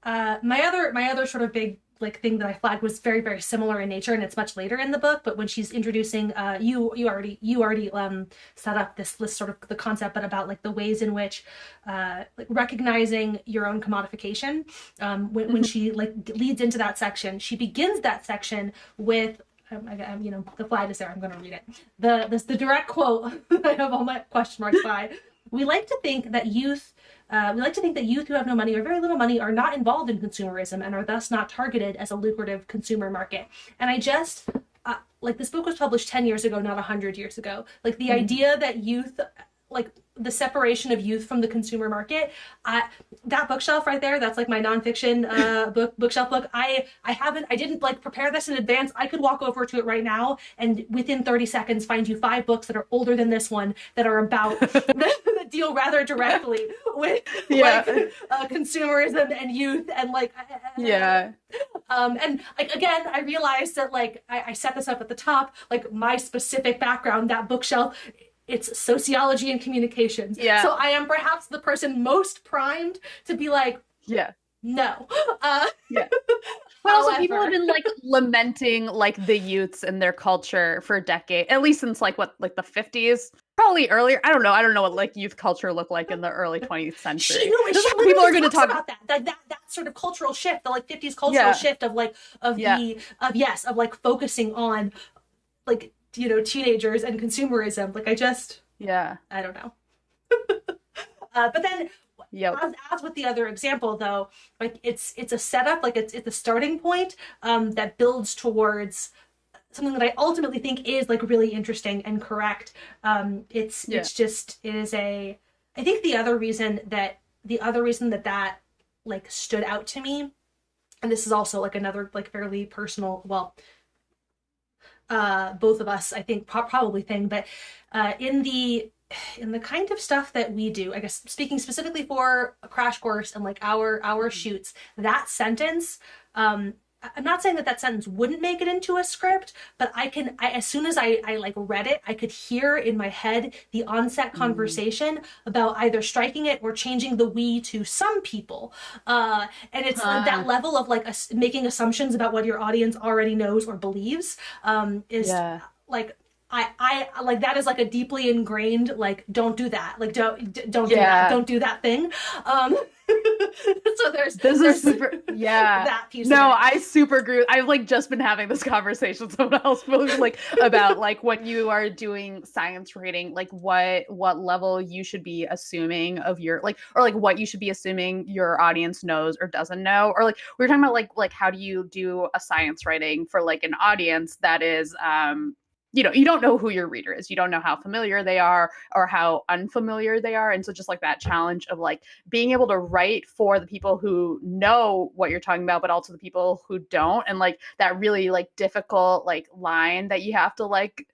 My other sort of big like thing that I flagged was very, very similar in nature, and it's much later in the book. But when she's introducing, you already set up this sort of the concept, but about like the ways in which like recognizing your own commodification. When she like leads into that section, she begins that section with. The flag is there. I'm going to read it. The direct quote I have all my question marks by. We like to think that youth who have no money or very little money are not involved in consumerism and are thus not targeted as a lucrative consumer market. And I just, like this book was published 10 years ago, not 100 years ago. Like the idea that youth, like the separation of youth from the consumer market, that bookshelf right there, that's like my nonfiction bookshelf book. I didn't like prepare this in advance. I could walk over to it right now and within 30 seconds find you 5 books that are older than this one that are about that deal rather directly with like consumerism and youth and like and like again I realized that like I set this up at the top, like my specific background, that bookshelf it's sociology and communications. Yeah. So I am perhaps the person most primed to be like, yeah. no. Yeah. But also people However. have been like lamenting like the youths and their culture for a decade, at least since like what, like the 50s, probably earlier. I don't know what like youth culture looked like in the early 20th century. People are going to talk about that sort of cultural shift, the like 50s cultural shift of like of like focusing on like, you know, teenagers and consumerism. Like I don't know. But then as with the other example though, like it's a setup, like it's a starting point that builds towards something that I ultimately think is like really interesting and correct. I think the other reason that like stood out to me, and this is also like another like fairly personal, well, both of us I think probably thing, but in the kind of stuff that we do, I guess speaking specifically for a crash course and like our shoots, that sentence, I'm not saying that sentence wouldn't make it into a script, but I as soon as I like read it, I could hear in my head the onset conversation about either striking it or changing the we to some people. And it's like that level of like making assumptions about what your audience already knows or believes is like, I like that is like a deeply ingrained, like, don't do that. Like, don't do that thing. So there's super that piece. No, I super agree. I've like just been having this conversation with someone else like about like when you are doing science reading, like what level you should be assuming of your like, or like what you should be assuming your audience knows or doesn't know, or like we were talking about like how do you do a science writing for like an audience that is you know, you don't know who your reader is. You don't know how familiar they are or how unfamiliar they are. And so just like that challenge of like being able to write for the people who know what you're talking about, but also the people who don't. And like that really like difficult like line that you have to like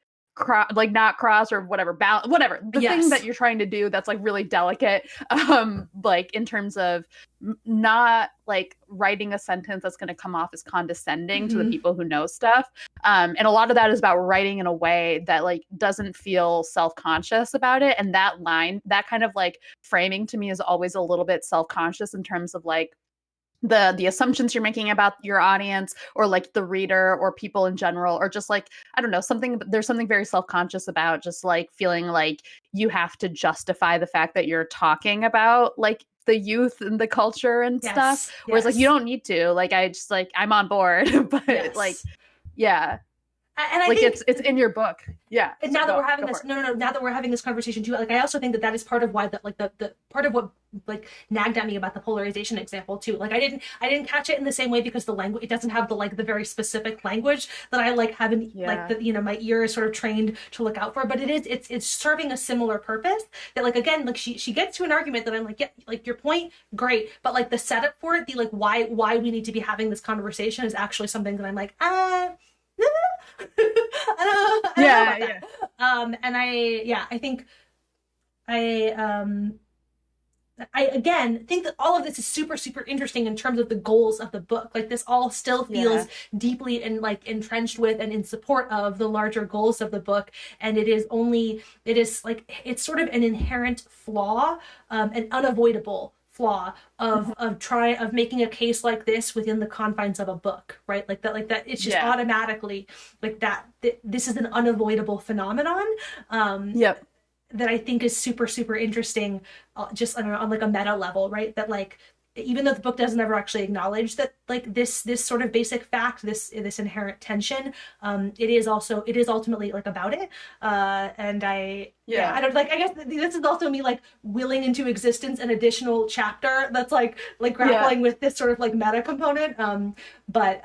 not cross or whatever, whatever the thing that you're trying to do that's like really delicate, like in terms of not like writing a sentence that's going to come off as condescending to the people who know stuff, and a lot of that is about writing in a way that like doesn't feel self-conscious about it. And that line, that kind of like framing to me is always a little bit self-conscious in terms of like the assumptions you're making about your audience or like the reader or people in general, or just like, I don't know, there's something very self-conscious about just like feeling like you have to justify the fact that you're talking about like the youth and the culture and stuff. Whereas like you don't need to, like I just like I'm on board, but like and I like think it's in your book. Yeah. And now that we're having this, now that we're having this conversation too, like I also think that is part of why the part of what like nagged at me about the polarization example too. Like I didn't catch it in the same way because the language, it doesn't have the like the very specific language that I like haven't like the, you know, my ear is sort of trained to look out for. But it's serving a similar purpose. That like again, like she gets to an argument that I'm like, yeah, like your point, great, but like the setup for it, the like why we need to be having this conversation is actually something that I'm like, I don't know about that. And I think I again think that all of this is super, super interesting in terms of the goals of the book. Like this all still feels deeply and like entrenched with and in support of the larger goals of the book. And it is like, it's sort of an inherent flaw, an unavoidable flaw of making a case like this within the confines of a book, right? Like that it's just automatically like that this is an unavoidable phenomenon. That I think is super, super interesting, just on like a meta level, right? That like, even though the book doesn't ever actually acknowledge that like this sort of basic fact, this inherent tension, it is ultimately like about it. And I don't like, I guess this is also me like willing into existence an additional chapter that's like grappling with this sort of like meta component. But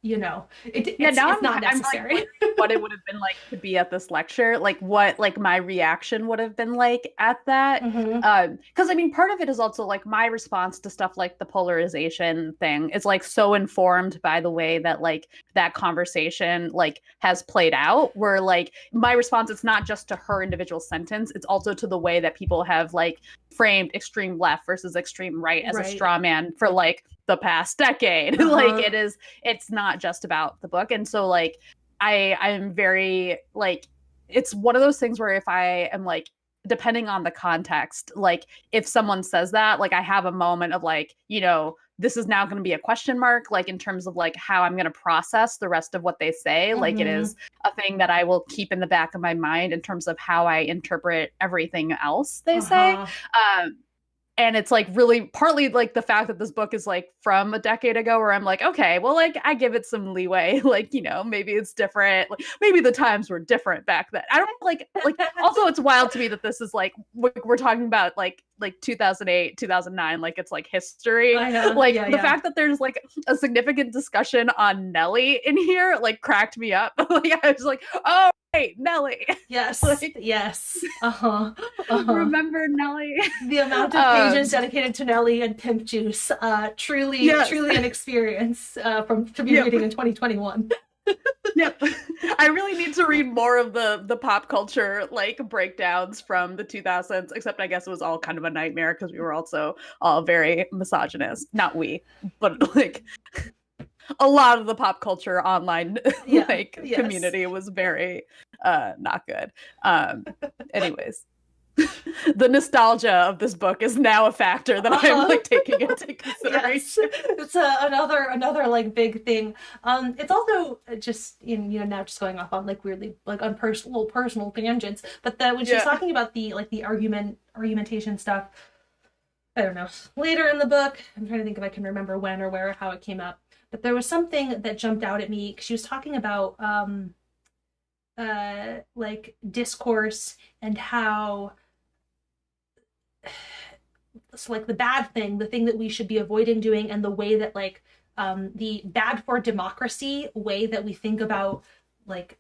you know, it's not necessary. Like, what it would have been like to be at this lecture, like what like my reaction would have been like at that. Because I mean, part of it is also like my response to stuff like the polarization thing is like so informed by the way that like that conversation like has played out, where like my response, it's not just to her individual sentence, it's also to the way that people have like framed extreme left versus extreme right as a straw man for like the past decade. Like it's not just about the book. And so like I'm very like it's one of those things where if I am like, depending on the context, like if someone says that, like I have a moment of like, this is now going to be a question mark, like in terms of like how I'm going to process the rest of what they say. Like it is a thing that I will keep in the back of my mind in terms of how I interpret everything else they say. And it's like really partly like the fact that this book is like from a decade ago where I'm like, okay, well, like I give it some leeway. Like, maybe it's different. Like maybe the times were different back then. I don't like also it's wild to me that this is like, we're talking about like 2008, 2009, like it's like history. Like the fact that there's like a significant discussion on Nellie in here, like cracked me up. Like I was like, oh, right, Nellie. Yes. Like, yes. Remember Nellie? The amount of pages dedicated to Nellie and Pimp Juice, truly an experience to be reading in 2021. Yep. I really need to read more of the pop culture like breakdowns from the 2000s, except I guess it was all kind of a nightmare because we were also all very misogynist. Not we, but like a lot of the pop culture online community was very not good. Anyways. The nostalgia of this book is now a factor that I'm like taking into consideration. Yes. It's another like big thing. It's also just now just going off on like weirdly like on personal tangents. But when she's talking about the argumentation stuff, I don't know. Later in the book, I'm trying to think if I can remember when or where or how it came up. But there was something that jumped out at me. She was talking about like discourse and how. So like the bad thing, the thing that we should be avoiding doing, and the way that like the bad for democracy way that we think about like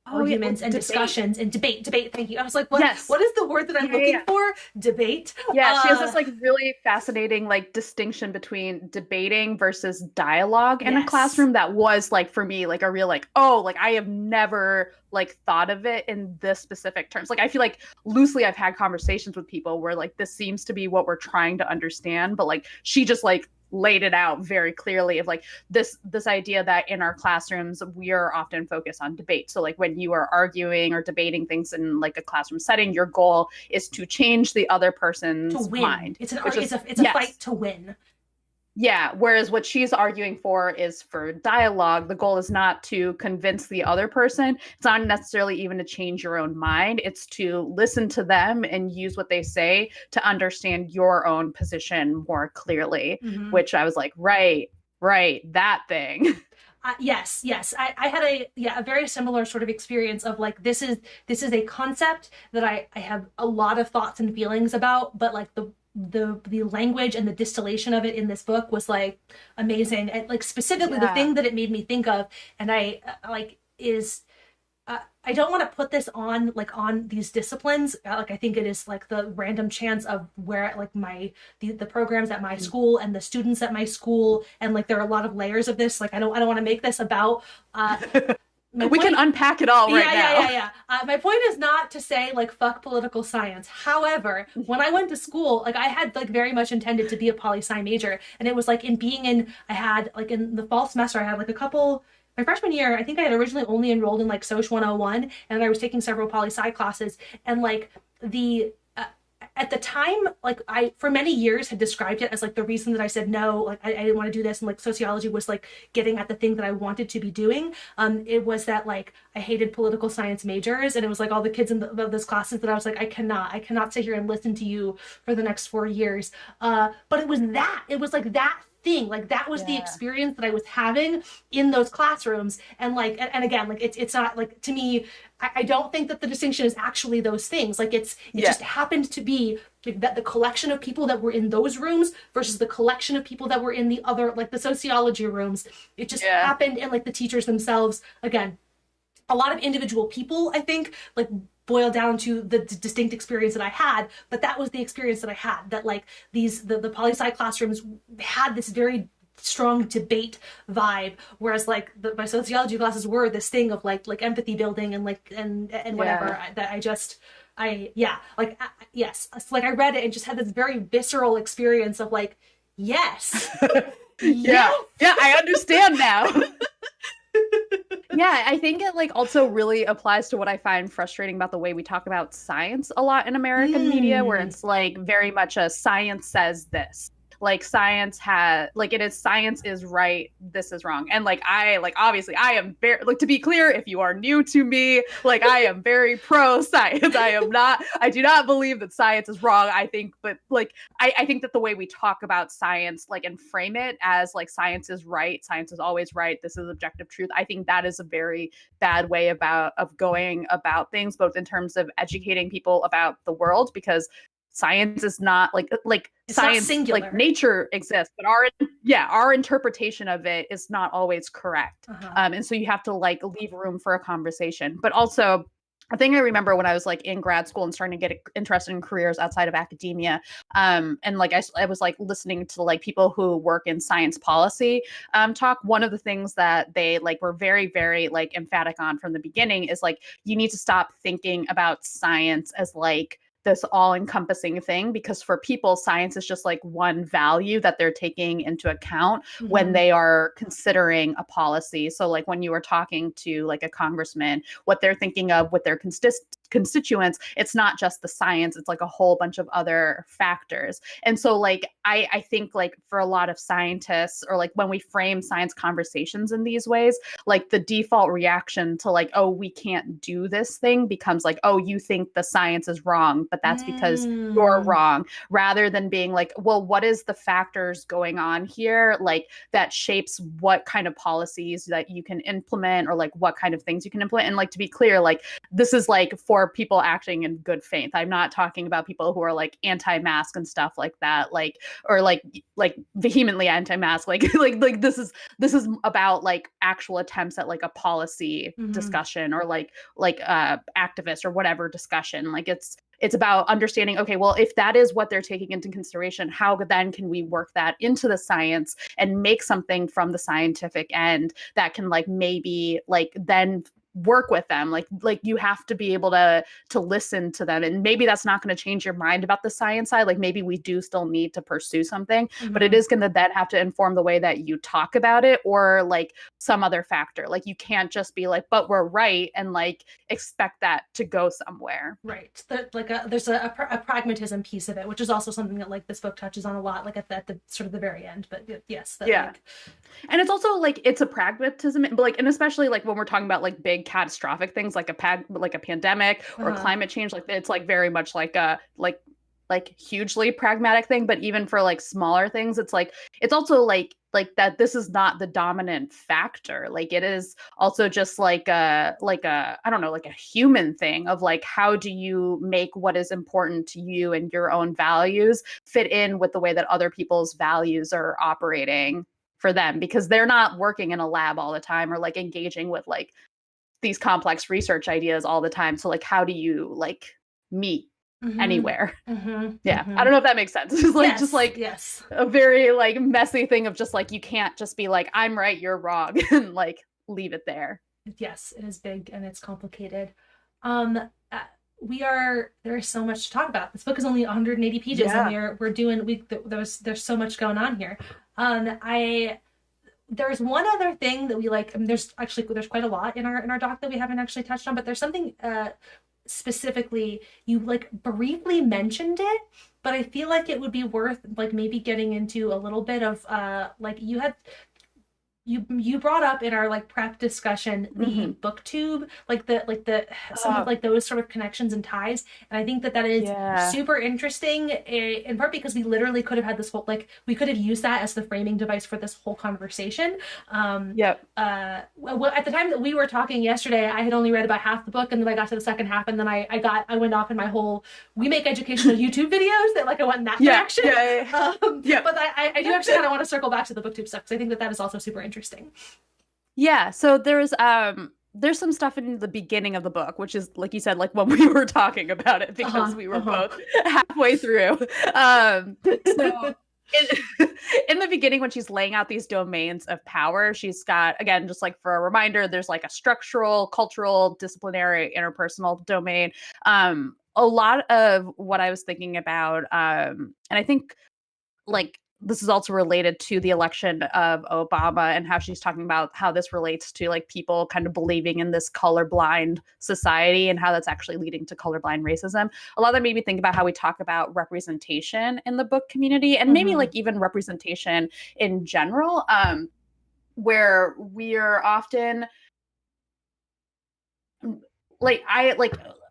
arguments and discussions and debate. Thank you. I was like, what is the word that I'm looking for? Debate. Yeah, she has this like really fascinating like distinction between debating versus dialogue in a classroom that was like for me like a real like, oh, like I have never like thought of it in this specific terms. Like I feel like loosely I've had conversations with people where like this seems to be what we're trying to understand, but like she just like laid it out very clearly of like this idea that in our classrooms we are often focused on debate. So like when you are arguing or debating things in like a classroom setting, your goal is to change the other person's mind. It's a fight to win. Yeah, whereas what she's arguing for is for dialogue. The goal is not to convince the other person. It's not necessarily even to change your own mind. It's to listen to them and use what they say to understand your own position more clearly, which I was like, right, that thing. Yes. I had a very similar sort of experience of like, this is a concept that I have a lot of thoughts and feelings about, but like the language and the distillation of it in this book was like amazing. And like specifically the thing that it made me think of, and I don't want to put this on like on these disciplines. Like I think it is like the random chance of where like the programs at my school and the students at my school, and like there are a lot of layers of this. Like I don't want to make this about we can unpack it all right now. Yeah. My point is not to say like fuck political science. However, when I went to school, like I had like very much intended to be a poli-sci major, and it was like I had like in the fall semester I had like a couple. My freshman year, I think I had originally only enrolled in like Soc 101, and I was taking several poli-sci classes, and like at the time, like I for many years had described it as like the reason that I said no, like I didn't want to do this, and like sociology was like getting at the thing that I wanted to be doing. It was that like I hated political science majors, and it was like all the kids in those classes that I was like, I cannot sit here and listen to you for the next 4 years. But it was like that thing, like that was the experience that I was having in those classrooms. And like and again, like it's not like, to me, I don't think that the distinction is actually those things. Like it just happened to be like that the collection of people that were in those rooms versus the collection of people that were in the other, like the sociology rooms, it just happened. And like the teachers themselves, again, a lot of individual people, I think, like boil down to the distinct experience that I had, but that was the experience that I had, that like the poli-sci classrooms had this very strong debate vibe, whereas like my sociology classes were this thing of like empathy building and like and whatever. Yes, it's like I read it and just had this very visceral experience of like, yes. Yeah, I understand now. Yeah, I think it like also really applies to what I find frustrating about the way we talk about science a lot in American media, where Mm. it's like very much a science says this. Like science has like it is science is right, this is wrong. And like I like obviously I am very like to be clear, if you are new to me, like I am very pro science. I do not believe that science is wrong. I think but like I think that the way we talk about science, like and frame it as like science is right, science is always right, this is objective truth. I think that is a very bad way of going about things, both in terms of educating people about the world, because science is not like It's not science like singular. nature exists, but our interpretation of it is not always correct. Uh-huh. And so you have to like leave room for a conversation, but also I think I remember when I was like in grad school and starting to get interested in careers outside of academia. And like I was like listening to like people who work in science policy talk. One of the things that they like were very, very like emphatic on from the beginning is like, you need to stop thinking about science as like this all-encompassing thing, because for people science is just like one value that they're taking into account when Mm-hmm. they are considering a policy. So like when you were talking to like a congressman, what they're thinking of with their constituents, it's not just the science, it's like a whole bunch of other factors. And so like I think like for a lot of scientists, or like when we frame science conversations in these ways, like the default reaction to like, oh, we can't do this thing becomes like, oh, you think the science is wrong, but that's because you're Mm. wrong, rather than being like, well, what is the factors going on here, like that shapes what kind of policies that you can implement, or like what kind of things you can implement. And like to be clear, like this is like for people acting in good faith. I'm not talking about people who are like anti-mask and stuff like that, like or like vehemently anti-mask, like this is about like actual attempts at like a policy Mm-hmm. discussion, or like activist or whatever discussion. Like it's about understanding, okay, well, if that is what they're taking into consideration, how then can we work that into the science and make something from the scientific end that can like maybe like then work with them. Like you have to be able to listen to them, and maybe that's not going to change your mind about the science side. Like maybe we do still need to pursue something, but it Mm-hmm. is going to then have to inform the way that you talk about it, or like some other factor. Like you can't just be like, but we're right, and like expect that to go somewhere. Right. Like there's a pragmatism piece of it, which is also something that like this book touches on a lot, like at the sort of the very end. But yes, that Yeah. like. And it's also like it's a pragmatism, but like, and especially like when we're talking about like big catastrophic things like like a pandemic or Uh-huh. climate change, like it's like very much like a like hugely pragmatic thing. But even for like smaller things, it's like it's also like that this is not the dominant factor. Like it is also just like a I don't know, like a human thing of like, how do you make what is important to you and your own values fit in with the way that other people's values are operating for them, because they're not working in a lab all the time, or like engaging with like these complex research ideas all the time. So like how do you like meet Mm-hmm. anywhere? Mm-hmm. Yeah, I Mm-hmm. don't know if that makes sense. It's like just Yes. like Yes. a very like messy thing of just like you can't just be like, I'm right, you're wrong, and like leave it there. Yes. It is big and it's complicated. Um. uh, there is so much to talk about. This book is only 180 pages, and Yeah. we're doing we there's so much going on here. I There's one other thing that we like. I mean, there's quite a lot in our doc that we haven't actually touched on, but there's something specifically you like briefly mentioned it, but I feel like it would be worth like maybe getting into a little bit of like you brought up in our like prep discussion the Hmm. booktube, like the some of Oh, like those sort of connections and ties, and I think that is yeah. super interesting, in part because we literally could have had this whole like we could have used that as the framing device for this whole conversation. um Yep. well, at the time that we were talking yesterday, I had only read about half the book, and then I got to the second half, and then I went off in my whole we make educational YouTube videos that like I went in that Yeah. direction. Yeah. Yeah. But I do actually kind of want to circle back to the booktube stuff, because I think that is also super interesting. Yeah, so there's some stuff in the beginning of the book, which is like you said, like when we were talking about it, Uh-huh. because we were Uh-huh. both halfway through. So in, in the beginning, when she's laying out these domains of power, she's got, again, just like for a reminder, there's like a structural, cultural, disciplinary, interpersonal domain. A lot of what I was thinking about, and I think like this is also related to the election of Obama and how she's talking about how this relates to like people kind of believing in this colorblind society and how that's actually leading to colorblind racism. A lot of that made me think about how we talk about representation in the book community and maybe like even representation in general, where we're often like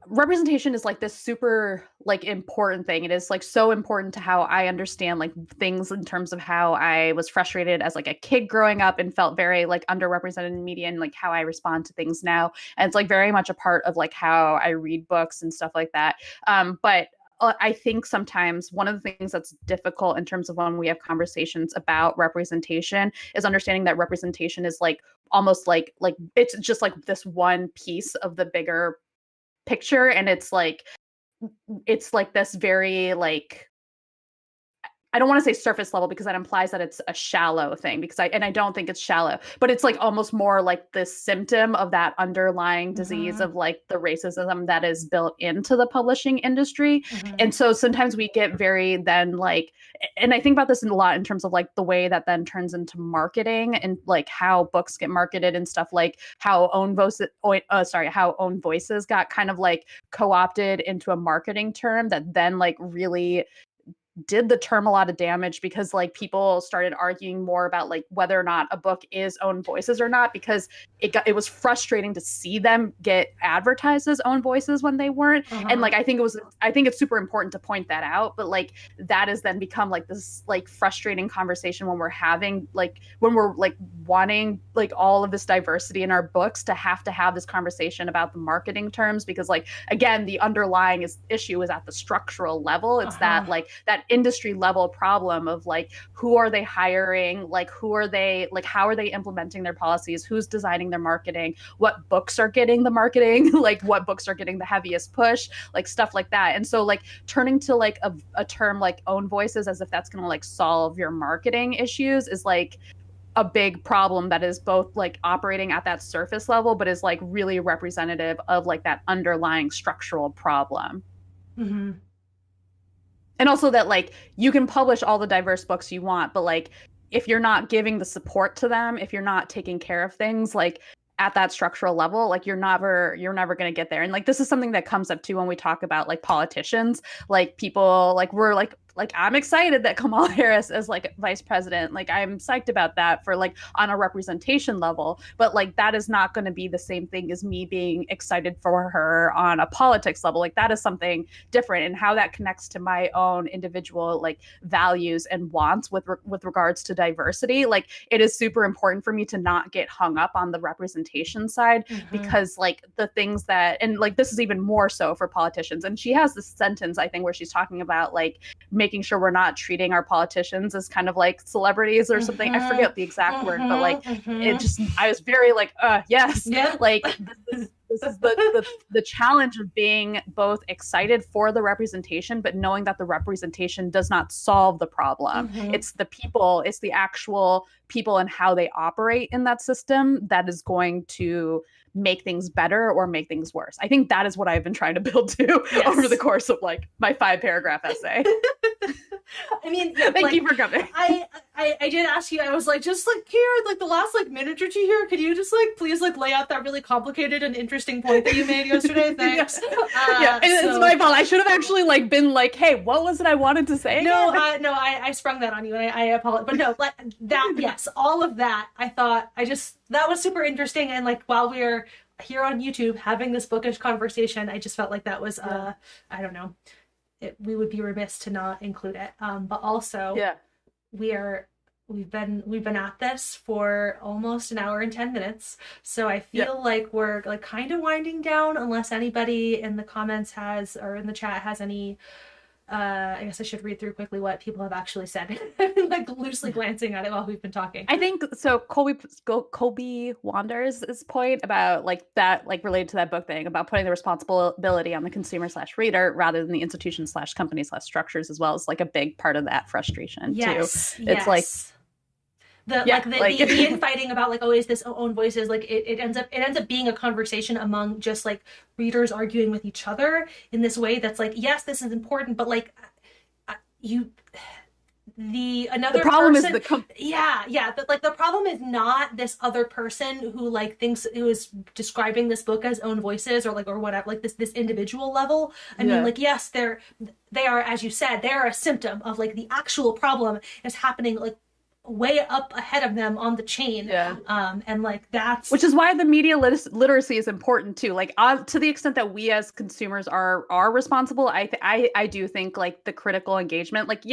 representation is like this super like important thing. It is like so important to how I understand like things in terms of how I was frustrated as like a kid growing up and felt very like underrepresented in media and like how I respond to things now. And it's like very much a part of like how I read books and stuff like that. But I think sometimes one of the things that's difficult in terms of when we have conversations about representation is understanding that representation is like almost like it's just like this one piece of the bigger picture, and it's like this very like, I don't want to say surface level because that implies that it's a shallow thing, because I don't think it's shallow, but it's like almost more like this symptom of that underlying disease of like the racism that is built into the publishing industry. And so sometimes we get very then like, and I think about this a lot in terms of like the way that then turns into marketing and like how books get marketed and stuff, like how own voices got kind of like co-opted into a marketing term that then like really did the term a lot of damage, because like people started arguing more about like whether or not a book is own voices or not, because it was frustrating to see them get advertised as own voices when they weren't. And like I think it's super important to point that out, but like that has then become like this like frustrating conversation when we're having like when we're like wanting like all of this diversity in our books to have this conversation about the marketing terms, because like again the underlying issue is at the structural level. It's that like that industry level problem of like who are they hiring, like who are they, like how are they implementing their policies, who's designing their marketing, what books are getting the marketing, like what books are getting the heaviest push, like stuff like that. And so like turning to like a term like own voices as if that's going to like solve your marketing issues is like a big problem that is both like operating at that surface level but is like really representative of like that underlying structural problem. And also that like you can publish all the diverse books you want, but like if you're not giving the support to them, if you're not taking care of things like at that structural level, like you're never going to get there. And like this is something that comes up too when we talk about like politicians, like people like we're like I'm excited that Kamala Harris is like vice president. Like I'm psyched about that for like on a representation level, but like that is not going to be the same thing as me being excited for her on a politics level. Like that is something different, and how that connects to my own individual like values and wants with regards to diversity. Like it is super important for me to not get hung up on the representation side, because like the things that, and like this is even more so for politicians. And she has this sentence I think where she's talking about like making sure we're not treating our politicians as kind of like celebrities or something. I forget the exact word, but like it just, I was very like, yes, like this is the challenge of being both excited for the representation, but knowing that the representation does not solve the problem. It's the people, it's the actual people and how they operate in that system that is going to make things better or make things worse. I think that is what I've been trying to build to over the course of like my 5-paragraph essay. I mean, thank you for coming. I did ask you, I was like, just like here, like the last like minute or two here, could you just like please like lay out that really complicated and interesting point that you made yesterday? Thanks. It's my fault. I should have actually like been like, hey, what was it I wanted to say? I sprung that on you, and I apologize. But no, like that, yes, all of that. I thought that was super interesting, and like while we were here on YouTube having this bookish conversation, I just felt like that was I don't know. We would be remiss to not include it. But also, we've been at this for almost an hour and 10 minutes. So I feel like we're like kind of winding down, unless anybody in the comments has, or in the chat has any, I guess I should read through quickly what people have actually said, like loosely glancing at it while we've been talking. I think so. Colby Wanders' point about like that, like related to that book thing about putting the responsibility on the consumer/reader rather than the institution/company/structures as well, is like a big part of that frustration too. It's like the infighting about like, oh, is this own voices, like it ends up being a conversation among just like readers arguing with each other in this way that's like, yes, this is important, but like another problem person, is the like the problem is not this other person who like thinks, who is describing this book as own voices, or like, or whatever, like this individual level. I mean, like, yes, they are, as you said, they're a symptom of like the actual problem is happening like way up ahead of them on the chain. And like that's, which is why the media literacy is important too. Like, to the extent that we as consumers are responsible, I do think like the critical engagement, like,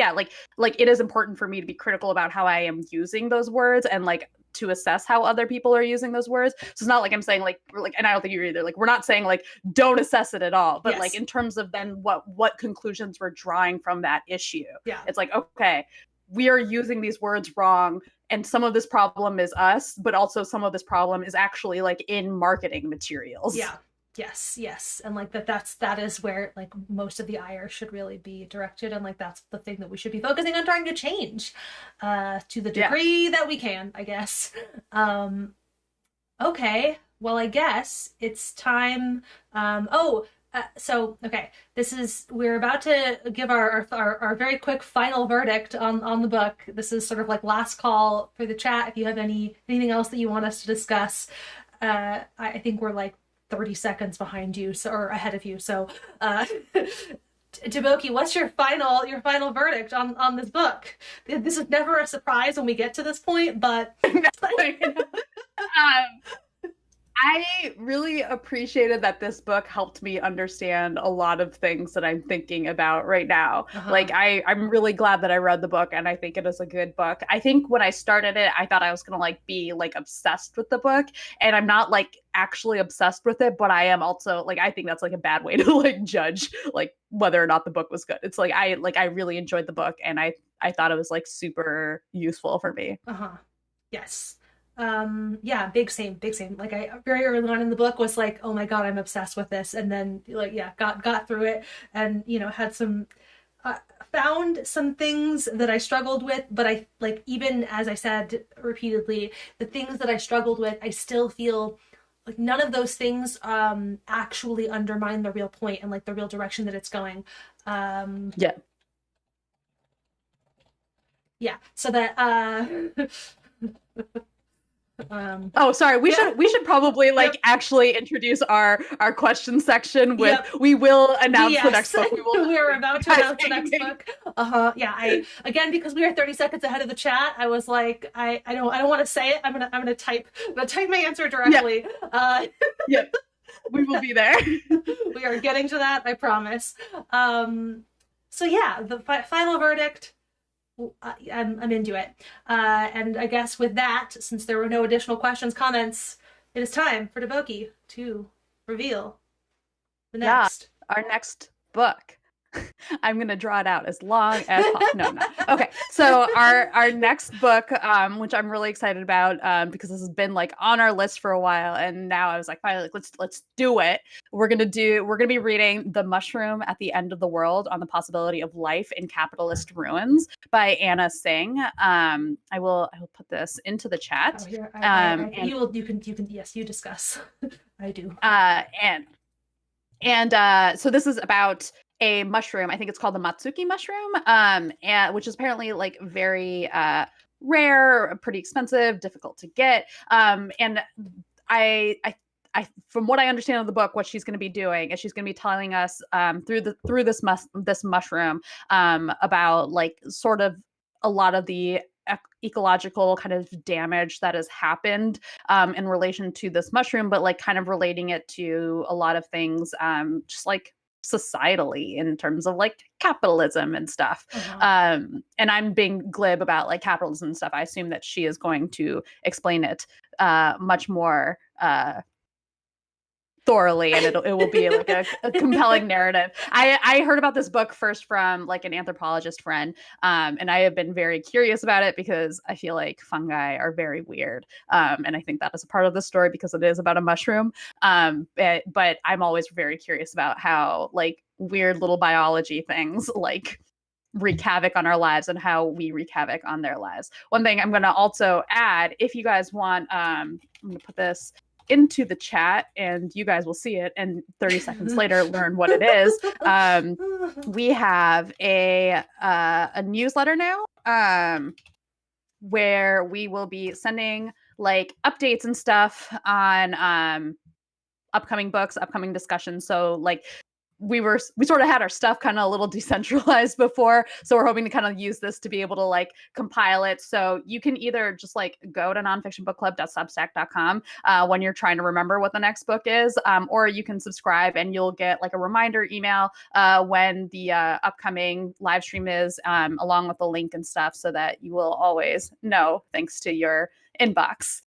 like it is important for me to be critical about how I am using those words, and like to assess how other people are using those words. So it's not like I'm saying like, and I don't think you're either, like, we're not saying like don't assess it at all, but like in terms of then what conclusions we're drawing from that issue. It's like, okay, we are using these words wrong, and some of this problem is us, but also some of this problem is actually like in marketing materials. Yes. And like that is where like most of the ire should really be directed, and like that's the thing that we should be focusing on trying to change to the degree that we can, I guess. Okay, well, I guess it's time. Okay, we're about to give our very quick final verdict on the book. This is sort of like last call for the chat. If you have anything else that you want us to discuss, I think we're like 30 seconds behind you, or ahead of you. So, Deboki, what's your final verdict on this book? This is never a surprise when we get to this point, but I really appreciated that this book helped me understand a lot of things that I'm thinking about right now. Like, I'm really glad that I read the book, and I think it is a good book. I think when I started it, I thought I was gonna like be like obsessed with the book, and I'm not like actually obsessed with it, but I am also like, I think that's like a bad way to like judge like whether or not the book was good. It's like I really enjoyed the book, and I thought it was like super useful for me. Yes. Big same. Like, I very early on in the book was like, oh my god, I'm obsessed with this, and then like got through it, and had some found some things that I struggled with, but I like, even as I said repeatedly, the things that I struggled with, I still feel like none of those things actually undermine the real point and like the real direction that it's going. So that sorry, we should probably like actually introduce our question section with we will announce the next book. We're about to announce the next book. I again, because we are 30 seconds ahead of the chat, I was like, I don't want to say it. I'm gonna type my answer directly. We will be there. We are getting to that, I promise. The final verdict, I'm into it. And I guess with that, since there were no additional questions, comments, it is time for Deboki to reveal the next. Our next book. I'm going to draw it out as long as possible. No. Okay. So our next book, which I'm really excited about, because this has been like on our list for a while, and now I was like, finally, like, let's do it. We're going to be reading The Mushroom at the End of the World on the Possibility of Life in Capitalist Ruins by Anna Singh. I will put this into the chat. You discuss. I do. So this is about a mushroom. I think it's called the Matsuki mushroom, which is apparently like very rare, pretty expensive, difficult to get. And I from what I understand of the book, what she's going to be doing is she's going to be telling us through this mushroom about like sort of a lot of the ecological kind of damage that has happened in relation to this mushroom, but like kind of relating it to a lot of things, just like societally in terms of like capitalism and stuff. And I'm being glib about like capitalism and stuff. I assume that she is going to explain it much more thoroughly, and it will be like a compelling narrative. I heard about this book first from like an anthropologist friend, and I have been very curious about it because I feel like fungi are very weird, and I think that is a part of the story because it is about a mushroom. But I'm always very curious about how like weird little biology things like wreak havoc on our lives and how we wreak havoc on their lives. One thing I'm going to also add, if you guys want, I'm going to put this into the chat and you guys will see it and 30 seconds later learn what it is. We have a newsletter now where we will be sending like updates and stuff on upcoming books, upcoming discussions. So like we sort of had our stuff kind of a little decentralized before, so we're hoping to kind of use this to be able to like compile it. So you can either just like go to nonfictionbookclub.substack.com when you're trying to remember what the next book is, or you can subscribe and you'll get like a reminder email when the upcoming live stream is, along with the link and stuff, so that you will always know, thanks to your inbox,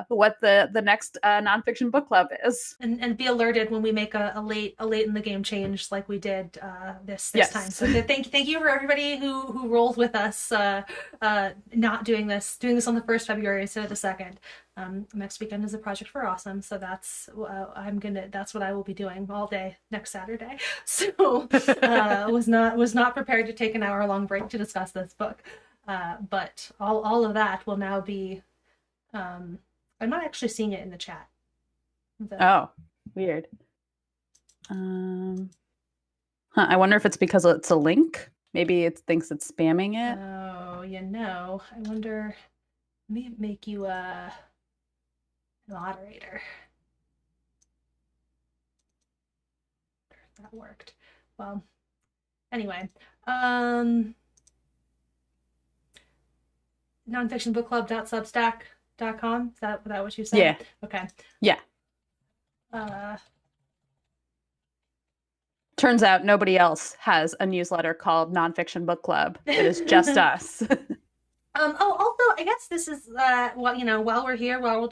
what the next nonfiction book club is, and be alerted when we make a late in the game change like we did this yes. time. So thank you for everybody who rolled with us, not doing this on the 1st February instead of the 2nd. Next weekend is a Project for Awesome, so that's what I will be doing all day next Saturday. So was not prepared to take an hour-long break to discuss this book, but all of that will now be. I'm not actually seeing it in the chat. Oh, weird. I wonder if it's because it's a link. Maybe it thinks it's spamming it. Oh, I wonder. Let me make you a moderator. That worked. Well, anyway, nonfictionbookclub.substack.com. Is that what you said? Yeah. Okay. Yeah. Turns out nobody else has a newsletter called Nonfiction Book Club. It is just us. Also, I guess this is while we're here, while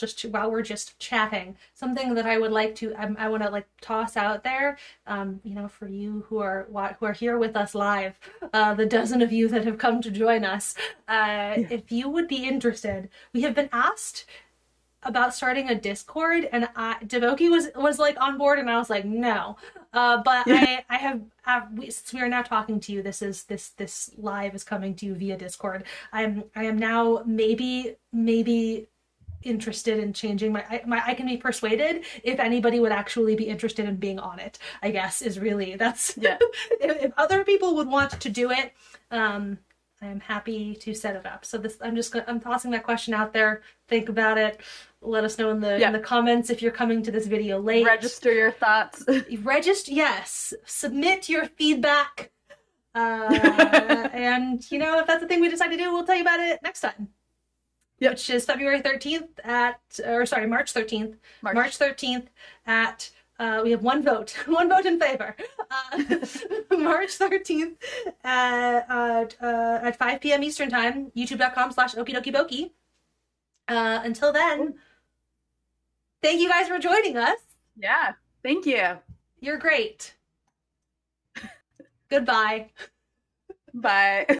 we're just chatting, something that I would like to I want to like toss out there, for you who are here with us live, the dozen of you that have come to join us, if you would be interested, we have been asked about starting a Discord, and Devoki was like on board, and I was like no, but I have since we are now talking to you, this live is coming to you via Discord. I am now maybe interested in changing I can be persuaded if anybody would actually be interested in being on it, I guess, is really that's yeah. if other people would want to do it, I am happy to set it up. So I'm tossing that question out there. Think about it. Let us know in the comments if you're coming to this video late. Register your thoughts. Yes. Submit your feedback. And if that's the thing we decide to do, we'll tell you about it next time. Yep. Which is February 13th March 13th. March 13th at we have one vote in favor. March 13th at 5 p.m. Eastern Time, youtube.com/okidokibokey. Until then, thank you guys for joining us. Yeah, thank you. You're great. Goodbye. Bye.